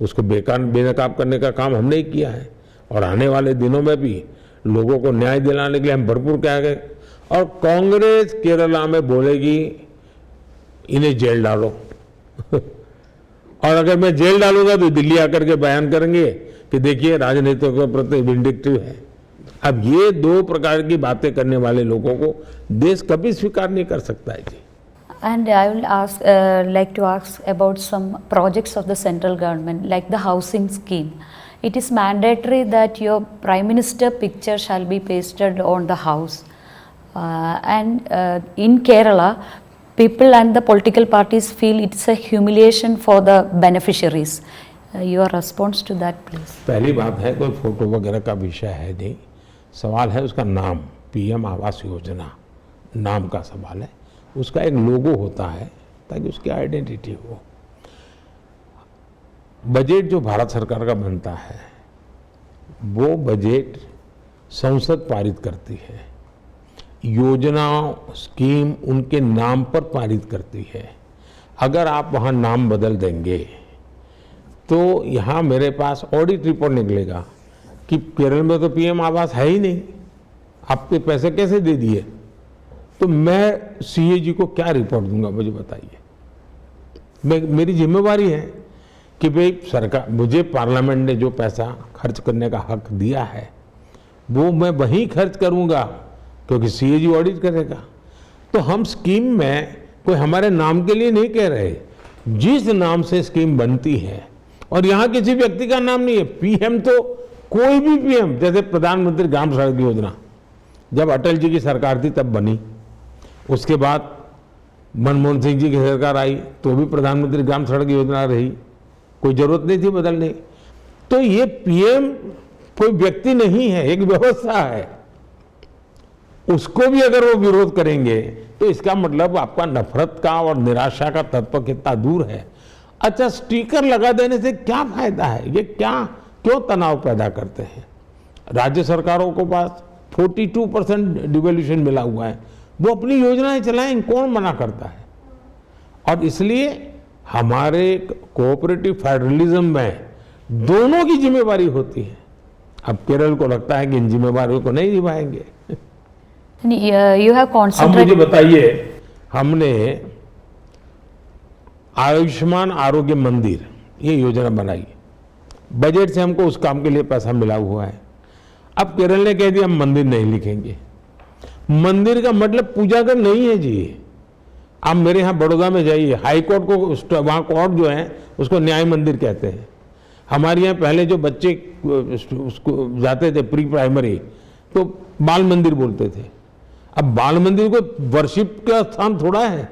उसको बेनकाब करने का काम हमने ही किया है, और आने वाले दिनों में भी लोगों को न्याय दिलाने के लिए हम भरपूर कहेंगे। और कांग्रेस केरला में बोलेगी इन्हें जेल डालो और अगर मैं जेल डालूंगा तो दिल्ली आकर के बयान करेंगे कि देखिए राजनीतियों के प्रति विंडिक्टिव है। अब ये दो प्रकार की बातें करने वाले लोगों को देश कभी स्वीकार नहीं कर सकता है जी। And I will like to ask about some projects of the central government, like the housing scheme. It is mandatory that your Prime Minister picture shall be pasted on the house. In Kerala, people and the political parties feel it's a humiliation for the beneficiaries. Your response to that, please. पहली बात है, कोई फोटो वगैरह का विषय है नहीं, सवाल है उसका नाम। PM आवास योजना नाम का सवाल है, उसका एक लोगो होता है ताकि उसकी आइडेंटिटी हो। बजट जो भारत सरकार का बनता है वो बजट संसद पारित करती है, योजना स्कीम उनके नाम पर पारित करती है। अगर आप वहाँ नाम बदल देंगे तो यहाँ मेरे पास ऑडिट रिपोर्ट निकलेगा कि केरल में तो PM आवास है ही नहीं, आपके पैसे कैसे दे दिए, तो मैं CAG को क्या रिपोर्ट दूंगा, मुझे बताइए। मेरी जिम्मेवारी है कि भाई सरकार, मुझे पार्लियामेंट ने जो पैसा खर्च करने का हक दिया है वो मैं वहीं खर्च करूंगा, क्योंकि CAG ऑडिट करेगा। तो हम स्कीम में कोई हमारे नाम के लिए नहीं कह रहे, जिस नाम से स्कीम बनती है, और यहाँ किसी व्यक्ति का नाम नहीं है। PM तो कोई भी PM, जैसे प्रधानमंत्री ग्राम सड़क योजना जब अटल जी की सरकार थी तब बनी, उसके बाद मनमोहन सिंह जी की सरकार आई तो भी प्रधानमंत्री ग्राम सड़क योजना रही, कोई जरूरत नहीं थी बदलने। तो ये PM कोई व्यक्ति नहीं है, एक व्यवस्था है। उसको भी अगर वो विरोध करेंगे तो इसका मतलब आपका नफरत का और निराशा का तत्व कितना दूर है। अच्छा, स्टिकर लगा देने से क्या फायदा है, ये क्यों तनाव पैदा करते हैं। राज्य सरकारों को पास 42% डिवैल्यूएशन मिला हुआ है, वो अपनी योजनाएं चलाएं, कौन मना करता है। और इसलिए हमारे कोऑपरेटिव फेडरलिज्म में दोनों की जिम्मेवारी होती है। अब केरल को लगता है कि इन जिम्मेवारियों को नहीं निभाएंगे। You have अब concentrated. मुझे बताइए, हमने आयुष्मान आरोग्य मंदिर ये योजना बनाई, बजट से हमको उस काम के लिए पैसा मिला हुआ है। अब केरल ने कह दिया हम मंदिर नहीं लिखेंगे। मंदिर का मतलब पूजा घर नहीं है जी। आप मेरे यहाँ बड़ौदा में जाइए, हाई कोर्ट को, वहाँ कोर्ट जो है उसको न्याय मंदिर कहते हैं। हमारे यहाँ पहले जो बच्चे उसको जाते थे प्री प्राइमरी तो बाल मंदिर बोलते थे। अब बाल मंदिर को वर्शिप का स्थान थोड़ा है,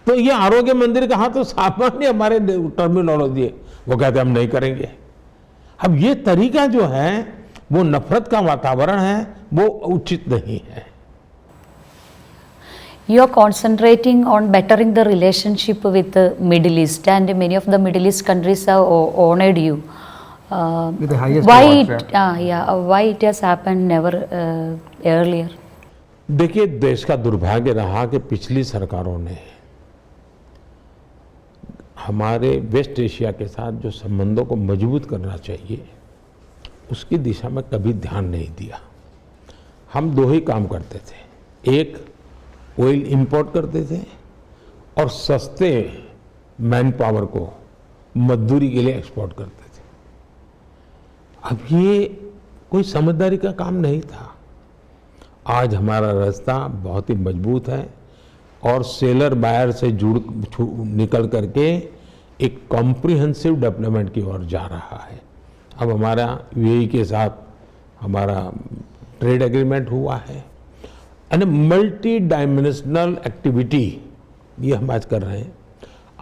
तो ये आरोग्य मंदिर कहा तो सामान्य हमारे टर्मिनोलॉजी है, वो कहते हैं हम नहीं करेंगे। अब ये तरीका जो है वो नफरत का वातावरण है, वो उचित नहीं है। You are concentrating on bettering the relationship with the Middle East, and many of the Middle East countries have honored you. With the highest why awards, why it has happened never earlier? देखिए, देश का दुर्भाग्य रहा कि पिछली सरकारों ने हमारे वेस्ट एशिया के साथ जो संबंधों को मजबूत करना चाहिए उसकी दिशा में कभी ध्यान नहीं दिया। हम दो ही काम करते थे, एक ऑयल इंपोर्ट करते थे और सस्ते मैन पावर को मजदूरी के लिए एक्सपोर्ट करते थे। अब ये कोई समझदारी का काम नहीं था। आज हमारा रास्ता बहुत ही मजबूत है और सेलर बायर से निकल करके एक कॉम्प्रिहेंसिव डेवलपमेंट की ओर जा रहा है। अब हमारा यूएई के साथ हमारा ट्रेड एग्रीमेंट हुआ है यानी मल्टी डायमेंशनल एक्टिविटी ये हम आज कर रहे हैं।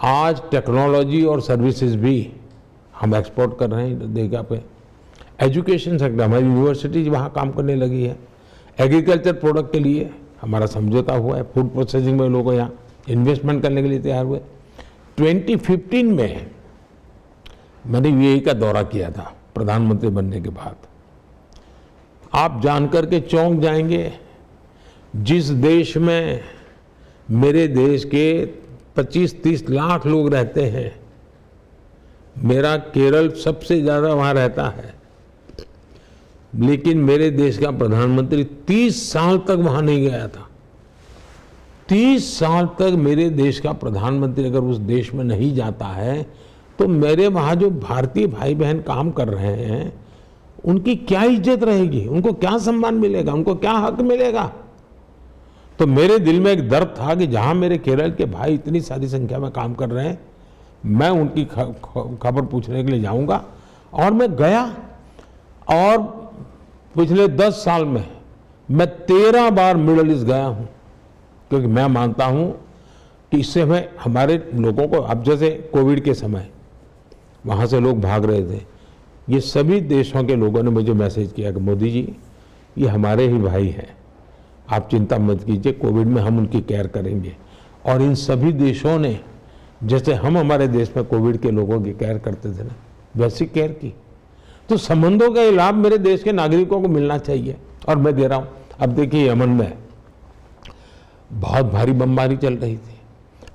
आज टेक्नोलॉजी और सर्विसेज भी हम एक्सपोर्ट कर रहे हैं जगह पे। एजुकेशन सेक्टर, हमारी यूनिवर्सिटीज वहाँ काम करने लगी है। एग्रीकल्चर प्रोडक्ट के लिए हमारा समझौता हुआ है, फूड प्रोसेसिंग में लोग यहाँ इन्वेस्टमेंट करने के लिए तैयार हुए। 2015 में मैंने यूएई का दौरा किया था प्रधानमंत्री बनने के बाद। आप जानकर के चौंक जाएंगे, जिस देश में मेरे देश के 25-30 लाख लोग रहते हैं, मेरा केरल सबसे ज़्यादा वहाँ रहता है, लेकिन मेरे देश का प्रधानमंत्री 30 साल तक वहाँ नहीं गया था। 30 साल तक मेरे देश का प्रधानमंत्री अगर उस देश में नहीं जाता है तो मेरे वहाँ जो भारतीय भाई बहन काम कर रहे हैं उनकी क्या इज्जत रहेगी, उनको क्या सम्मान मिलेगा, उनको क्या हक मिलेगा। तो मेरे दिल में एक दर्द था कि जहाँ मेरे केरल के भाई इतनी सारी संख्या में काम कर रहे हैं, मैं उनकी खबर पूछने के लिए जाऊँगा। और मैं गया और पिछले 10 साल में मैं 13 बार मिडल ईस्ट गया हूँ, क्योंकि मैं मानता हूँ कि इससे हमें हमारे लोगों को, अब जैसे कोविड के समय वहाँ से लोग भाग रहे थे, ये सभी देशों के लोगों ने मुझे मैसेज किया कि मोदी जी ये हमारे ही भाई हैं, आप चिंता मत कीजिए, कोविड में हम उनकी केयर करेंगे। और इन सभी देशों ने जैसे हम हमारे देश में कोविड के लोगों की केयर करते थे ना, वैसी केयर की। तो संबंधों का लाभ मेरे देश के नागरिकों को मिलना चाहिए और मैं दे रहा हूँ। अब देखिए, यमन में बहुत भारी बमबारी चल रही थी,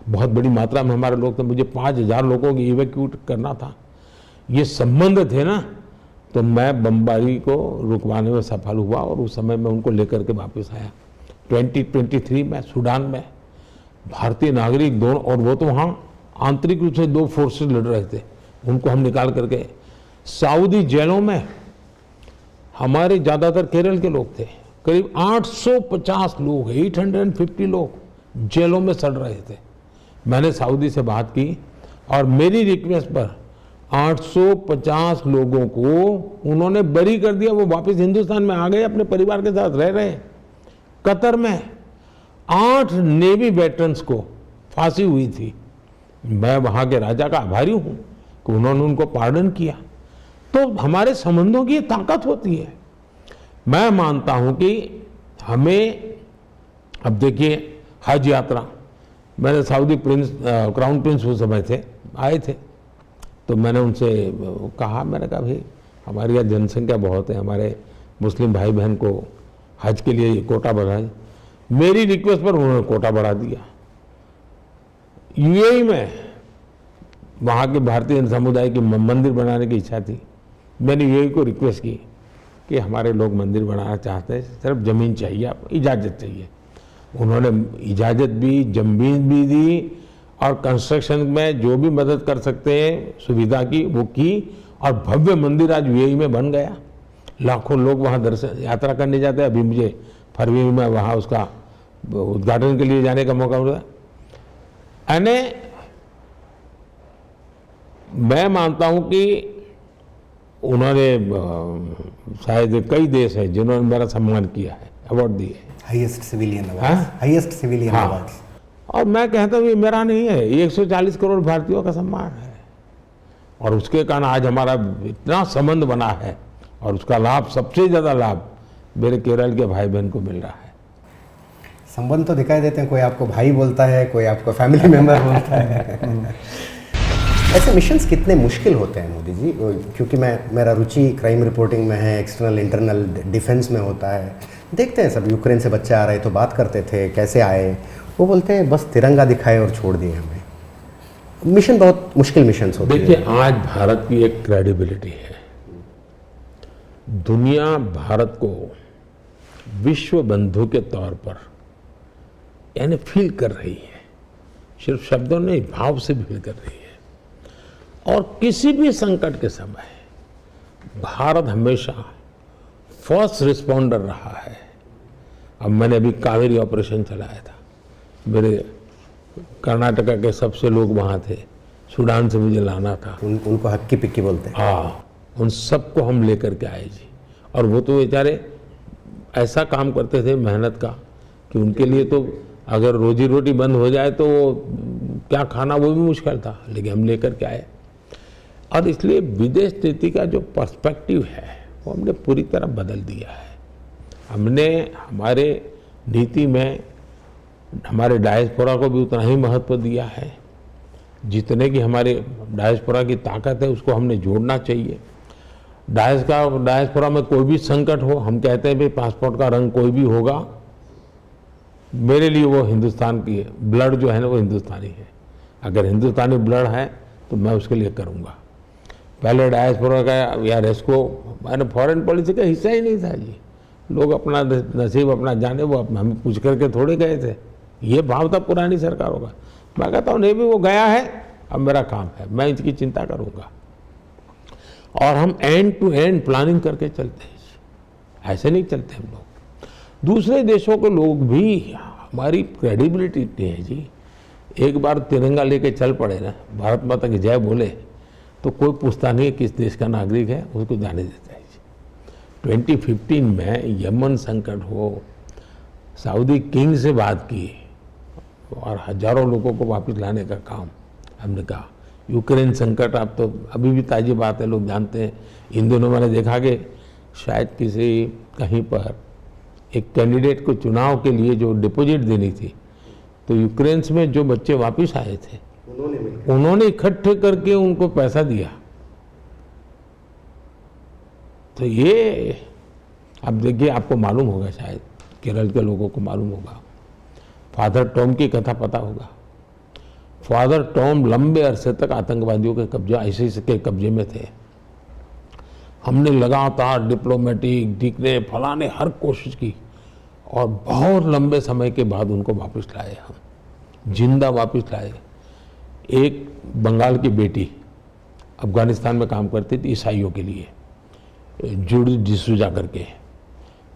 बहुत बड़ी मात्रा में हमारे लोग थे, मुझे 5000 लोगों की इवैक्यूएट करना था। ये संबंध थे ना, तो मैं बमबारी को रुकवाने में सफल हुआ और उस समय मैं उनको लेकर के वापस आया। 2023 में सूडान में भारतीय नागरिक दोनों, और वो तो वहाँ आंतरिक रूप से 2 फोर्सेस लड़ रहे थे, उनको हम निकाल करके सऊदी जेलों में हमारे ज़्यादातर केरल के लोग थे, करीब 850 लोग, 850 लोग जेलों में सड़ रहे थे। मैंने सऊदी से बात की और मेरी रिक्वेस्ट पर 850 लोगों को उन्होंने बरी कर दिया, वो वापस हिंदुस्तान में आ गए, अपने परिवार के साथ रह रहे हैं। कतर में 8 नेवी वेटरन्स को फांसी हुई थी। मैं वहाँ के राजा का आभारी हूँ कि उन्होंने उनको पार्डन किया। तो हमारे संबंधों की ताकत होती है। मैं मानता हूँ कि हमें, अब देखिए हज यात्रा, मैंने सऊदी क्राउन प्रिंस उस समय थे, आए थे, तो मैंने उनसे कहा, मैंने कहा भाई हमारी यहाँ जनसंख्या बहुत है, हमारे मुस्लिम भाई बहन को हज के लिए कोटा बढ़ाए। मेरी रिक्वेस्ट पर उन्होंने कोटा बढ़ा दिया। यूएई में वहाँ के भारतीय समुदाय की मंदिर बनाने की इच्छा थी। मैंने यूएई को रिक्वेस्ट की कि हमारे लोग मंदिर बनाना चाहते हैं, सिर्फ ज़मीन चाहिए, आपको इजाज़त चाहिए। उन्होंने इजाज़त भी, ज़मीन भी दी और कंस्ट्रक्शन में जो भी मदद कर सकते हैं सुविधा की वो की, और भव्य मंदिर आज यूएई में बन गया। लाखों लोग वहाँ दर्शन यात्रा करने जाते हैं। अभी मुझे फरवरी में वहाँ उसका उद्घाटन के लिए जाने का मौका मिला। यानी मैं मानता हूँ कि उन्होंने शायद कई देश हैं जिन्होंने मेरा सम्मान किया है, अवार्ड दिए। हाईएस्ट सिविलियन हाँ? अवार्ड्स, हाईएस्ट सिविलियन हाँ। अवार्ड्स। और मैं कहता हूँ ये मेरा नहीं है, ये 140 करोड़ भारतीयों का सम्मान है, और उसके कारण आज हमारा इतना संबंध बना है, और उसका लाभ, सबसे ज़्यादा लाभ मेरे केरल के भाई बहन को मिल रहा है। संबंध तो दिखाई देते हैं, कोई आपको भाई बोलता है, कोई आपको फैमिली मेंबर बोलता है। ऐसे मिशंस कितने मुश्किल होते हैं मोदी जी? क्योंकि मेरा रुचि क्राइम रिपोर्टिंग में है, एक्सटर्नल इंटरनल डिफेंस में होता है। देखते हैं सब, यूक्रेन से बच्चे आ रहे तो बात करते थे कैसे आए, वो बोलते हैं बस तिरंगा दिखाए और छोड़ दिए हमें। मिशन बहुत मुश्किल मिशंस होते हैं। देखिए, आज भारत की एक क्रेडिबिलिटी है, दुनिया भारत को विश्व बंधु के तौर पर यानी फील कर रही है, सिर्फ शब्दों नहीं, भाव से फील कर रही है। और किसी भी संकट के समय भारत हमेशा फर्स्ट रिस्पॉन्डर रहा है। अब मैंने अभी कावेरी ऑपरेशन चलाया था, मेरे कर्नाटका के सबसे लोग वहाँ थे, सूडान से मुझे लाना था। उनको हक्की पिक्की बोलते हैं। हाँ, उन सबको हम लेकर के आए जी। और वो तो बेचारे ऐसा काम करते थे मेहनत का कि उनके लिए तो अगर रोजी रोटी बंद हो जाए तो क्या खाना वो भी मुश्किल था, लेकिन हम लेकर के आए। और इसलिए विदेश नीति का जो पर्सपेक्टिव है वो हमने पूरी तरह बदल दिया है। हमने हमारे नीति में हमारे डायस्पोरा को भी उतना ही महत्व दिया है जितने की हमारे डायस्पोरा की ताकत है, उसको हमने जोड़ना चाहिए। डायस्पोरा में कोई भी संकट हो, हम कहते हैं भाई पासपोर्ट का रंग कोई भी होगा, मेरे लिए वो हिंदुस्तान की है, ब्लड जो है ना वो हिंदुस्तानी है। अगर हिंदुस्तानी ब्लड है तो मैं उसके लिए करूँगा। पहले डायस्पोरा का या रेस्को मैंने फॉरेन पॉलिसी का हिस्सा ही नहीं था जी। लोग अपना नसीब अपना जाने, वो हमें पूछ करके थोड़े गए थे। ये भाव था पुरानी सरकारों का। मैं कहता हूँ नहीं भी वो गया है, अब मेरा काम है, मैं इसकी चिंता करूँगा। और हम एंड टू एंड प्लानिंग करके चलते हैं, ऐसे नहीं चलते हम लोग। दूसरे देशों के लोग भी, हमारी क्रेडिबिलिटी इतनी है जी, एक बार तिरंगा लेके चल पड़े ना, भारत माता की जय बोले, तो कोई पूछता नहीं है किस देश का नागरिक है, उसको जाने देता है जी। 2015 में यमन संकट हो, सऊदी किंग से बात की और हजारों लोगों को वापस लाने का काम हमने कहा। यूक्रेन संकट आप तो अभी भी ताज़ी बात है, लोग जानते हैं। इन दिनों मैंने देखा कि शायद किसी कहीं पर एक कैंडिडेट को चुनाव के लिए जो डिपॉजिट देनी थी, तो यूक्रेन में जो बच्चे वापस आए थे उन्होंने इकट्ठे करके उनको पैसा दिया। तो ये अब देखिए, आपको मालूम होगा, शायद केरल के लोगों को मालूम होगा, फादर टॉम की कथा पता होगा। फादर टॉम लंबे अरसे तक आतंकवादियों के कब्जे, आईसिस के कब्जे में थे। हमने लगातार डिप्लोमेटिक दिखने फलाने हर कोशिश की और बहुत लंबे समय के बाद उनको वापस लाए, हम जिंदा वापस लाए। एक बंगाल की बेटी अफगानिस्तान में काम करती थी ईसाइयों के लिए, जूडी डिसूजा करके,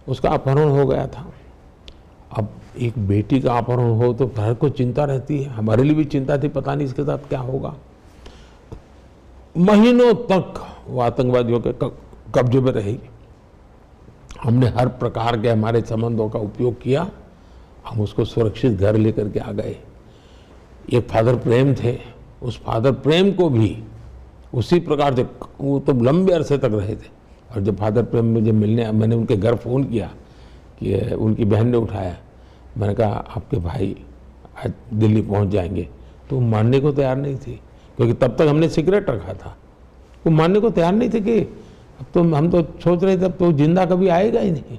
उसका अपहरण हो गया था। अब एक बेटी का अपहरण हो तो हर को चिंता रहती है, हमारे लिए भी चिंता थी, पता नहीं इसके साथ क्या होगा। महीनों तक वो आतंकवादियों के कब्जे में रही। हमने हर प्रकार के हमारे संबंधों का उपयोग किया, हम उसको सुरक्षित घर लेकर के आ गए। एक फादर प्रेम थे, उस फादर प्रेम को भी उसी प्रकार से, वो तो लंबे अरसे तक रहे थे। और जब फादर प्रेम मुझे मिलने, मैंने उनके घर फ़ोन किया कि उनकी बहन ने उठाया, मैंने कहा आपके भाई आज दिल्ली पहुंच जाएंगे, तो मानने को तैयार नहीं थी, क्योंकि तब तक हमने सिगरेट रखा था। वो मानने को तैयार नहीं थे कि अब तो हम तो सोच रहे थे अब तो जिंदा कभी आएगा ही नहीं।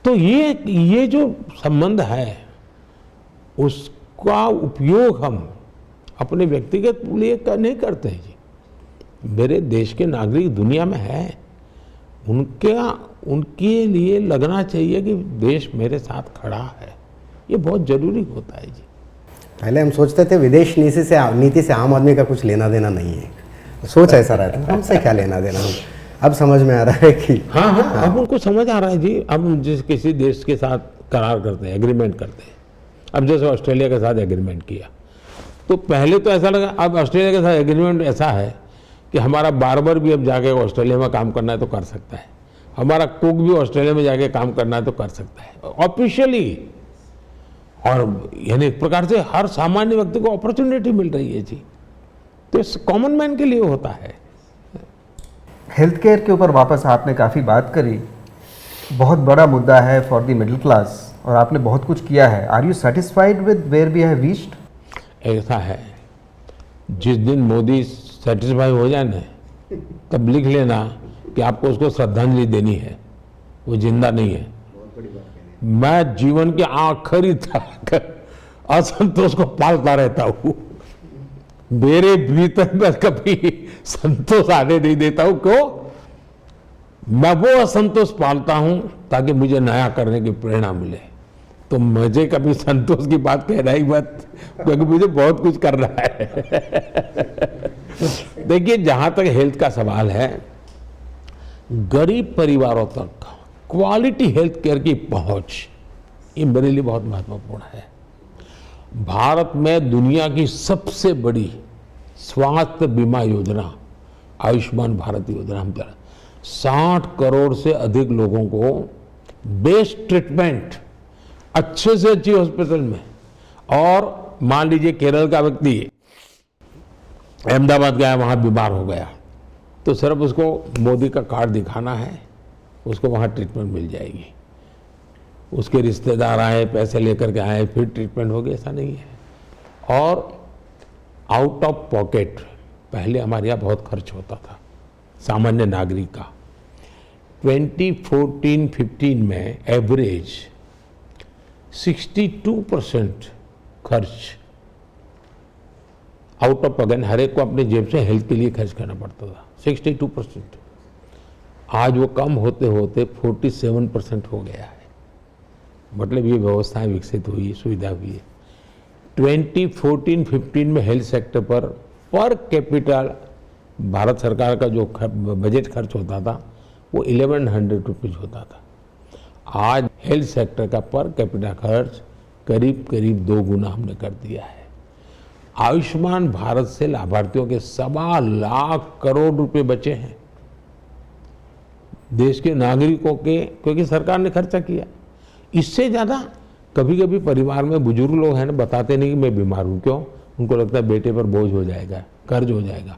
तो ये जो संबंध है उसका उपयोग हम अपने व्यक्तिगत लिए नहीं करते हैं जी। मेरे देश के नागरिक दुनिया में हैं, उनके लिए लगना चाहिए कि देश मेरे साथ खड़ा है, ये बहुत जरूरी होता है जी। पहले हम सोचते थे विदेश नीति से आम आदमी का कुछ लेना देना नहीं है, सोच ऐसा रहता है, हमसे क्या लेना देना। अब समझ में आ रहा है कि हाँ, अब उनको समझ आ रहा है जी। अब हम जिस किसी देश के साथ करार करते हैं, एग्रीमेंट करते हैं, अब जैसे ऑस्ट्रेलिया के साथ एग्रीमेंट किया, तो पहले तो ऐसा लगा, अब ऑस्ट्रेलिया के साथ एग्रीमेंट ऐसा है कि हमारा बार्बर भी अब जाके ऑस्ट्रेलिया में काम करना है तो कर सकता है। हमारा कुक भी ऑस्ट्रेलिया में जाके काम करना है तो कर सकता है ऑफिशियली। और यानी एक प्रकार से हर सामान्य व्यक्ति को अपॉर्चुनिटी मिल रही है जी, तो इस कॉमन मैन के लिए होता है। हेल्थ केयर के ऊपर वापस आपने काफ़ी बात करी, बहुत बड़ा मुद्दा है फॉर द मिडिल क्लास और आपने बहुत कुछ किया है। Are you satisfied with where we have reached? ऐसा है, जिस दिन मोदी सेटिस्फाई हो जाए ना, तब लिख लेना कि आपको उसको श्रद्धांजलि देनी है, वो जिंदा नहीं है। मैं जीवन के आखिरी तक असंतोष को पालता रहता हूँ, मेरे भीतर मैं कभी संतोष आने नहीं देता हूँ। क्यों? मैं वो असंतोष पालता हूँ ताकि मुझे नया करने की प्रेरणा मिले। तो मुझे कभी संतोष की बात कहना ही मत, क्योंकि मुझे बहुत कुछ करना है। देखिए, जहां तक हेल्थ का सवाल है, गरीब परिवारों तक क्वालिटी हेल्थ केयर की पहुंच, ये मेरे लिए बहुत महत्वपूर्ण है। भारत में दुनिया की सबसे बड़ी स्वास्थ्य बीमा योजना आयुष्मान भारत योजना हम चला, 60 करोड़ से अधिक लोगों को बेस्ट ट्रीटमेंट अच्छे से अच्छी हॉस्पिटल में। और मान लीजिए केरल का व्यक्ति अहमदाबाद गया, वहां बीमार हो गया, तो सिर्फ उसको मोदी का कार्ड दिखाना है, उसको वहां ट्रीटमेंट मिल जाएगी। उसके रिश्तेदार आए, पैसे लेकर के आए, फिर ट्रीटमेंट होगी, ऐसा नहीं है। और आउट ऑफ पॉकेट पहले हमारे यहाँ बहुत खर्च होता था सामान्य नागरिक का। 2014-15 में एवरेज 62% खर्च आउट ऑफ पॉकेट, हर एक को अपने जेब से हेल्थ के लिए खर्च करना पड़ता था, 62%। आज वो कम होते होते 47% हो गया है। मतलब ये व्यवस्थाएं विकसित हुई, सुविधा हुई है। 2014-15 में हेल्थ सेक्टर पर कैपिटल भारत सरकार का जो बजट खर्च होता था वो 1100 रुपीज होता था। आज हेल्थ सेक्टर का पर कैपिटल खर्च करीब करीब 2 गुना हमने कर दिया है। आयुष्मान भारत से लाभार्थियों के 1.25 लाख करोड़ रुपए बचे हैं देश के नागरिकों के, क्योंकि सरकार ने खर्चा किया। इससे ज़्यादा कभी कभी परिवार में बुजुर्ग लोग हैं ना, बताते नहीं कि मैं बीमार हूँ। क्यों? उनको लगता है बेटे पर बोझ हो जाएगा, कर्ज हो जाएगा।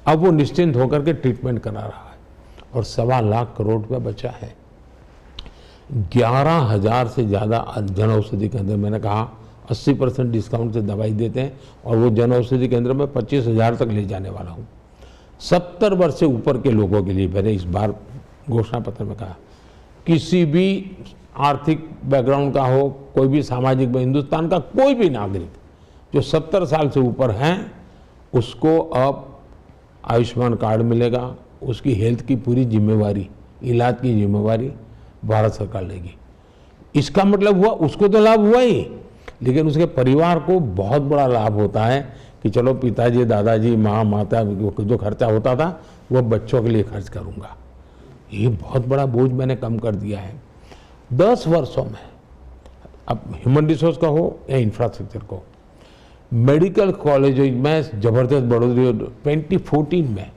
अब वो निश्चिंत होकर के ट्रीटमेंट करा रहा है और 1.25 लाख करोड़ रुपया बचा है। 11,000 से ज़्यादा जन औषधि केंद्र, मैंने कहा 80% डिस्काउंट से दवाई देते हैं, और वो जन औषधि केंद्र में 25,000 तक ले जाने वाला हूँ। 70 वर्ष से ऊपर के लोगों के लिए मैंने इस बार घोषणा पत्र में कहा, किसी भी आर्थिक बैकग्राउंड का हो, कोई भी सामाजिक में, हिंदुस्तान का कोई भी नागरिक जो 70 साल से ऊपर हैं, उसको अब आयुष्मान कार्ड मिलेगा। उसकी हेल्थ की पूरी जिम्मेवारी, इलाज की जिम्मेवारी भारत सरकार लेगी। इसका मतलब हुआ उसको तो लाभ हुआ ही, लेकिन उसके परिवार को बहुत बड़ा लाभ होता है कि चलो पिताजी, दादाजी, माँ, माता जो खर्चा होता था वो बच्चों के लिए खर्च करूँगा। ये बहुत बड़ा बोझ मैंने कम कर दिया है 10 वर्षों में। अब ह्यूमन रिसोर्स का हो या इंफ्रास्ट्रक्चर को, मेडिकल कॉलेज में जबरदस्त बढ़ोतरी। 2014 में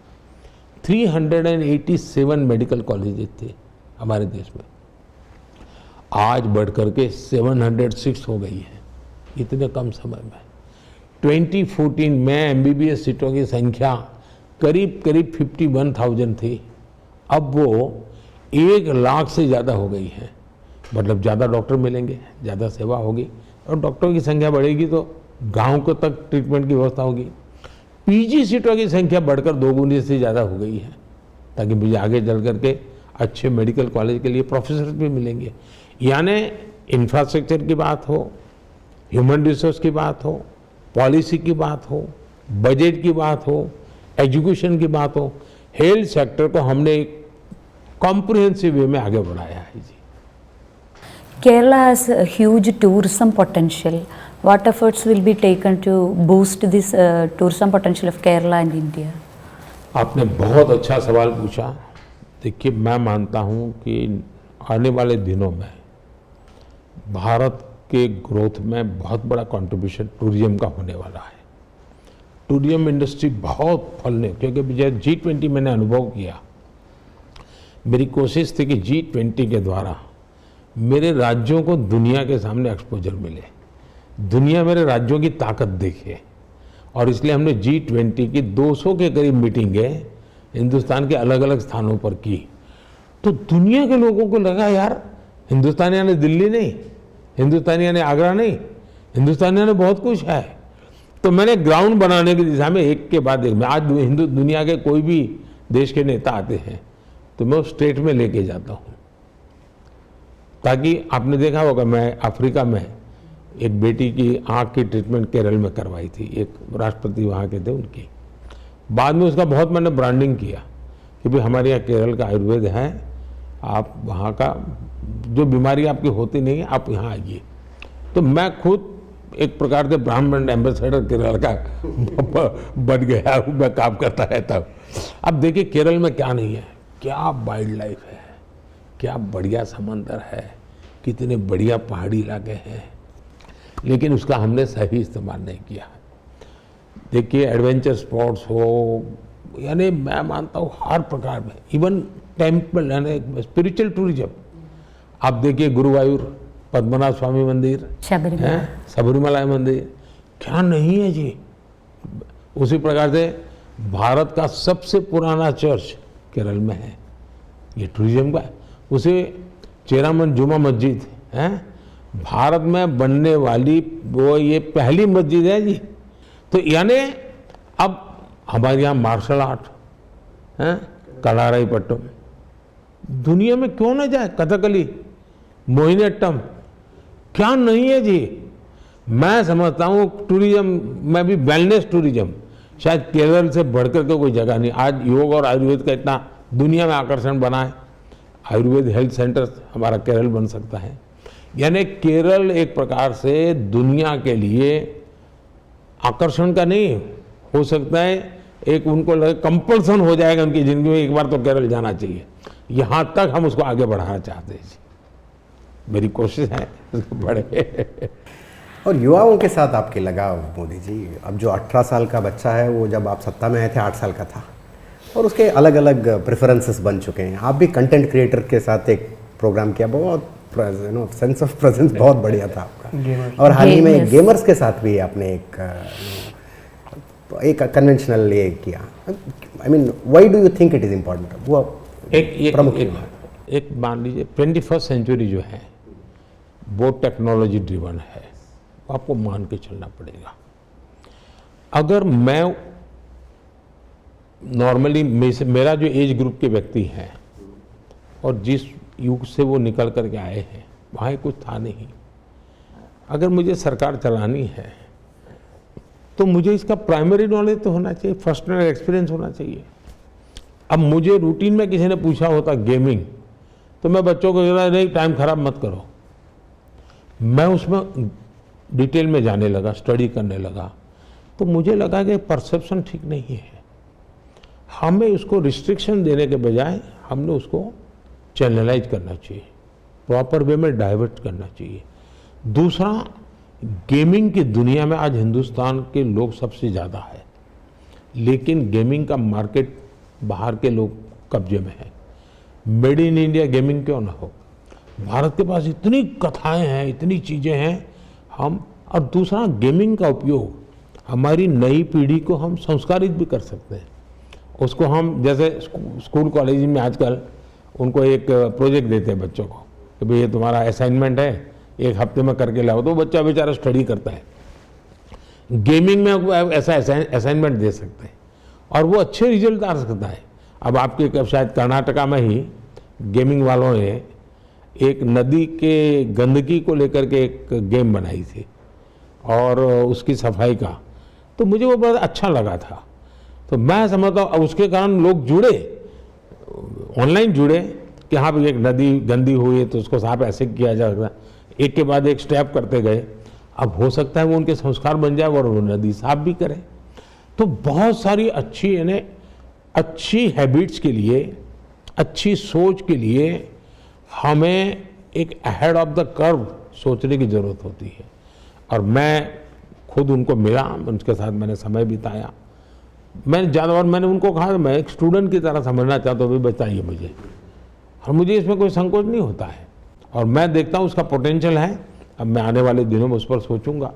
387 मेडिकल कॉलेजेस थे हमारे देश में, आज बढ़कर के 706 हो गई है इतने कम समय में। 2014 में एमबीबीएस सीटों की संख्या करीब करीब 51,000 थी, अब वो 1 लाख से ज़्यादा हो गई है। मतलब ज़्यादा डॉक्टर मिलेंगे, ज़्यादा सेवा होगी, और डॉक्टरों की संख्या बढ़ेगी तो गांव को तक ट्रीटमेंट की व्यवस्था होगी। पीजी सीटों की संख्या बढ़कर 2 गुनी से ज़्यादा हो गई है, ताकि मुझे आगे चल करके अच्छे मेडिकल कॉलेज के लिए प्रोफेसर भी मिलेंगे। यानी इंफ्रास्ट्रक्चर की बात हो, ह्यूमन रिसोर्स की बात हो, पॉलिसी की बात हो, बजट की बात हो, एजुकेशन की बात हो, हेल्थ सेक्टर को हमने एक कॉम्प्रिहेंसिव वे में आगे बढ़ाया है जी। Kerala has a huge tourism potential. What efforts will be taken to boost this tourism potential of Kerala and India? आपने बहुत अच्छा सवाल पूछा। देखिए, मैं मानता हूँ कि आने वाले दिनों में भारत के ग्रोथ में बहुत बड़ा कंट्रीब्यूशन टूरिज्म का होने वाला है। टूरिज्म इंडस्ट्री बहुत फलने, क्योंकि G20 मैंने अनुभव किया, मेरी कोशिश थी कि G20 के द्वारा मेरे राज्यों को दुनिया के सामने एक्सपोजर मिले, दुनिया मेरे राज्यों की ताकत देखे, और इसलिए हमने G20 की 200 के करीब मीटिंगें हिंदुस्तान के अलग अलग स्थानों पर की। तो दुनिया के लोगों को लगा यार हिंदुस्तानियों ने दिल्ली नहीं, हिंदुस्तानियों ने आगरा नहीं, हिंदुस्तानियों ने बहुत कुछ है। तो मैंने ग्राउंड बनाने की दिशा में एक के बाद एक, मैं आज हिंदू दुनिया के कोई भी देश के नेता आते हैं तो मैं उस स्टेट में लेके जाता हूँ, ताकि आपने देखा होगा मैं अफ्रीका में एक बेटी की आँख की ट्रीटमेंट केरल में करवाई थी, एक राष्ट्रपति वहाँ के थे उनकी। बाद में उसका बहुत मैंने ब्रांडिंग किया कि भाई हमारे यहाँ केरल का आयुर्वेद है, आप वहाँ का जो बीमारी आपकी होती नहीं है आप यहाँ आइए। तो मैं खुद एक प्रकार से ब्राह्मण एम्बेसडर केरल का बन गया हूँ, मैं काम करता रहता हूँ। अब देखिए केरल में क्या नहीं है, क्या वाइल्ड लाइफ है, क्या बढ़िया समंदर है, कितने बढ़िया पहाड़ी इलाके हैं, लेकिन उसका हमने सही इस्तेमाल नहीं किया। देखिए एडवेंचर स्पॉट्स हो, यानी मैं मानता हूँ हर प्रकार में, इवन टेम्पल यानी स्पिरिचुअल टूरिज्म, आप देखिए गुरुवायूर पद्मनाभ स्वामी मंदिर, सबरीमला मंदिर, क्या नहीं है जी। उसी प्रकार से भारत का सबसे पुराना चर्च केरल में है, ये टूरिज्म का। उसे चेरामन जुमा मस्जिद है, भारत में बनने वाली वो ये पहली मस्जिद है जी। तो यानी अब हमारे यहाँ मार्शल आर्ट है, कलाराईपट्टम, दुनिया में क्यों ना जाए, कथकली, मोहिनीअट्टम, क्या नहीं है जी। मैं समझता हूँ टूरिज्म में भी वेलनेस टूरिज्म शायद केरल से बढ़कर के कोई जगह नहीं। आज योग और आयुर्वेद का इतना दुनिया में आकर्षण बना है, आयुर्वेद हेल्थ सेंटर हमारा केरल बन सकता है। यानी केरल एक प्रकार से दुनिया के लिए आकर्षण का नहीं हो सकता है, एक उनको लगे कंपल्सन हो जाएगा उनकी जिंदगी में एक बार तो केरल जाना चाहिए। यहाँ तक हम उसको आगे बढ़ाना चाहते हैं जी, मेरी कोशिश है बढ़े। और युवाओं के साथ आपके लगाव मोदी जी, अब जो 18 साल का बच्चा है वो जब आप सत्ता में आए थे 8 साल का था, और उसके अलग अलग प्रेफरेंसेस बन चुके हैं। आप भी कंटेंट क्रिएटर के साथ एक प्रोग्राम किया, बहुत सेंस ऑफ प्रेजेंस बहुत बढ़िया था आपका। और हाल ही में गेमर्स के साथ भी आपने एक कन्वेंशनल ये किया। I mean why do you think it is important? वो एक मान लीजिए 21st सेंचुरी जो है वो टेक्नोलॉजी ड्रिवन है, आपको मान के चलना पड़ेगा। अगर मैं नॉर्मली मेरा जो एज ग्रुप के व्यक्ति हैं और जिस युग से वो निकल करके आए हैं वहाँ कुछ था नहीं, अगर मुझे सरकार चलानी है तो मुझे इसका प्राइमरी नॉलेज तो होना चाहिए, फर्स्ट हैंड एक्सपीरियंस होना चाहिए। अब मुझे रूटीन में किसी ने पूछा होता गेमिंग, तो मैं बच्चों को कह नहीं टाइम खराब मत करो, मैं उसमें डिटेल में जाने लगा, स्टडी करने लगा, तो मुझे लगा कि परसेप्शन ठीक नहीं है। हमें उसको रिस्ट्रिक्शन देने के बजाय हमने उसको चैनलाइज करना चाहिए, प्रॉपर वे में डाइवर्ट करना चाहिए। दूसरा, गेमिंग की दुनिया में आज हिंदुस्तान के लोग सबसे ज़्यादा है, लेकिन गेमिंग का मार्केट बाहर के लोग कब्जे में है। मेड इन इंडिया गेमिंग क्यों ना हो? भारत के पास इतनी कथाएं हैं, इतनी चीज़ें हैं हम। और दूसरा, गेमिंग का उपयोग हमारी नई पीढ़ी को हम संस्कारित भी कर सकते हैं। उसको हम जैसे स्कूल कॉलेज में आजकल उनको एक प्रोजेक्ट देते हैं बच्चों को कि भाई ये तुम्हारा असाइनमेंट है, एक हफ्ते में करके लाओ, तो बच्चा बेचारा स्टडी करता है। गेमिंग में ऐसा असाइनमेंट दे सकते हैं और वो अच्छे रिजल्ट आ सकता है। अब आपके शायद कर्नाटका में ही गेमिंग वालों ने एक नदी के गंदगी को लेकर के एक गेम बनाई थी और उसकी सफाई का, तो मुझे वो बहुत अच्छा लगा था। तो मैं समझता हूँ उसके कारण लोग जुड़े, ऑनलाइन जुड़े कि हाँ भाई एक नदी गंदी हुई है तो उसको साफ ऐसे किया जाएगा, एक के बाद एक स्टेप करते गए। अब हो सकता है वो उनके संस्कार बन जाए और वो नदी साफ भी करें। तो बहुत सारी अच्छी यानी अच्छी हैबिट्स के लिए, अच्छी सोच के लिए हमें एक अहेड ऑफ द कर्व सोचने की ज़रूरत होती है। और मैं खुद उनको मिला, उनके साथ मैंने समय बिताया। मैंने ज़्यादा बार मैंने उनको कहा मैं एक स्टूडेंट की तरह समझना चाहता हूँ, भाई बताइए मुझे और मुझे इसमें कोई संकोच नहीं होता है और मैं देखता हूँ उसका पोटेंशियल है। अब मैं आने वाले दिनों में उस पर सोचूंगा।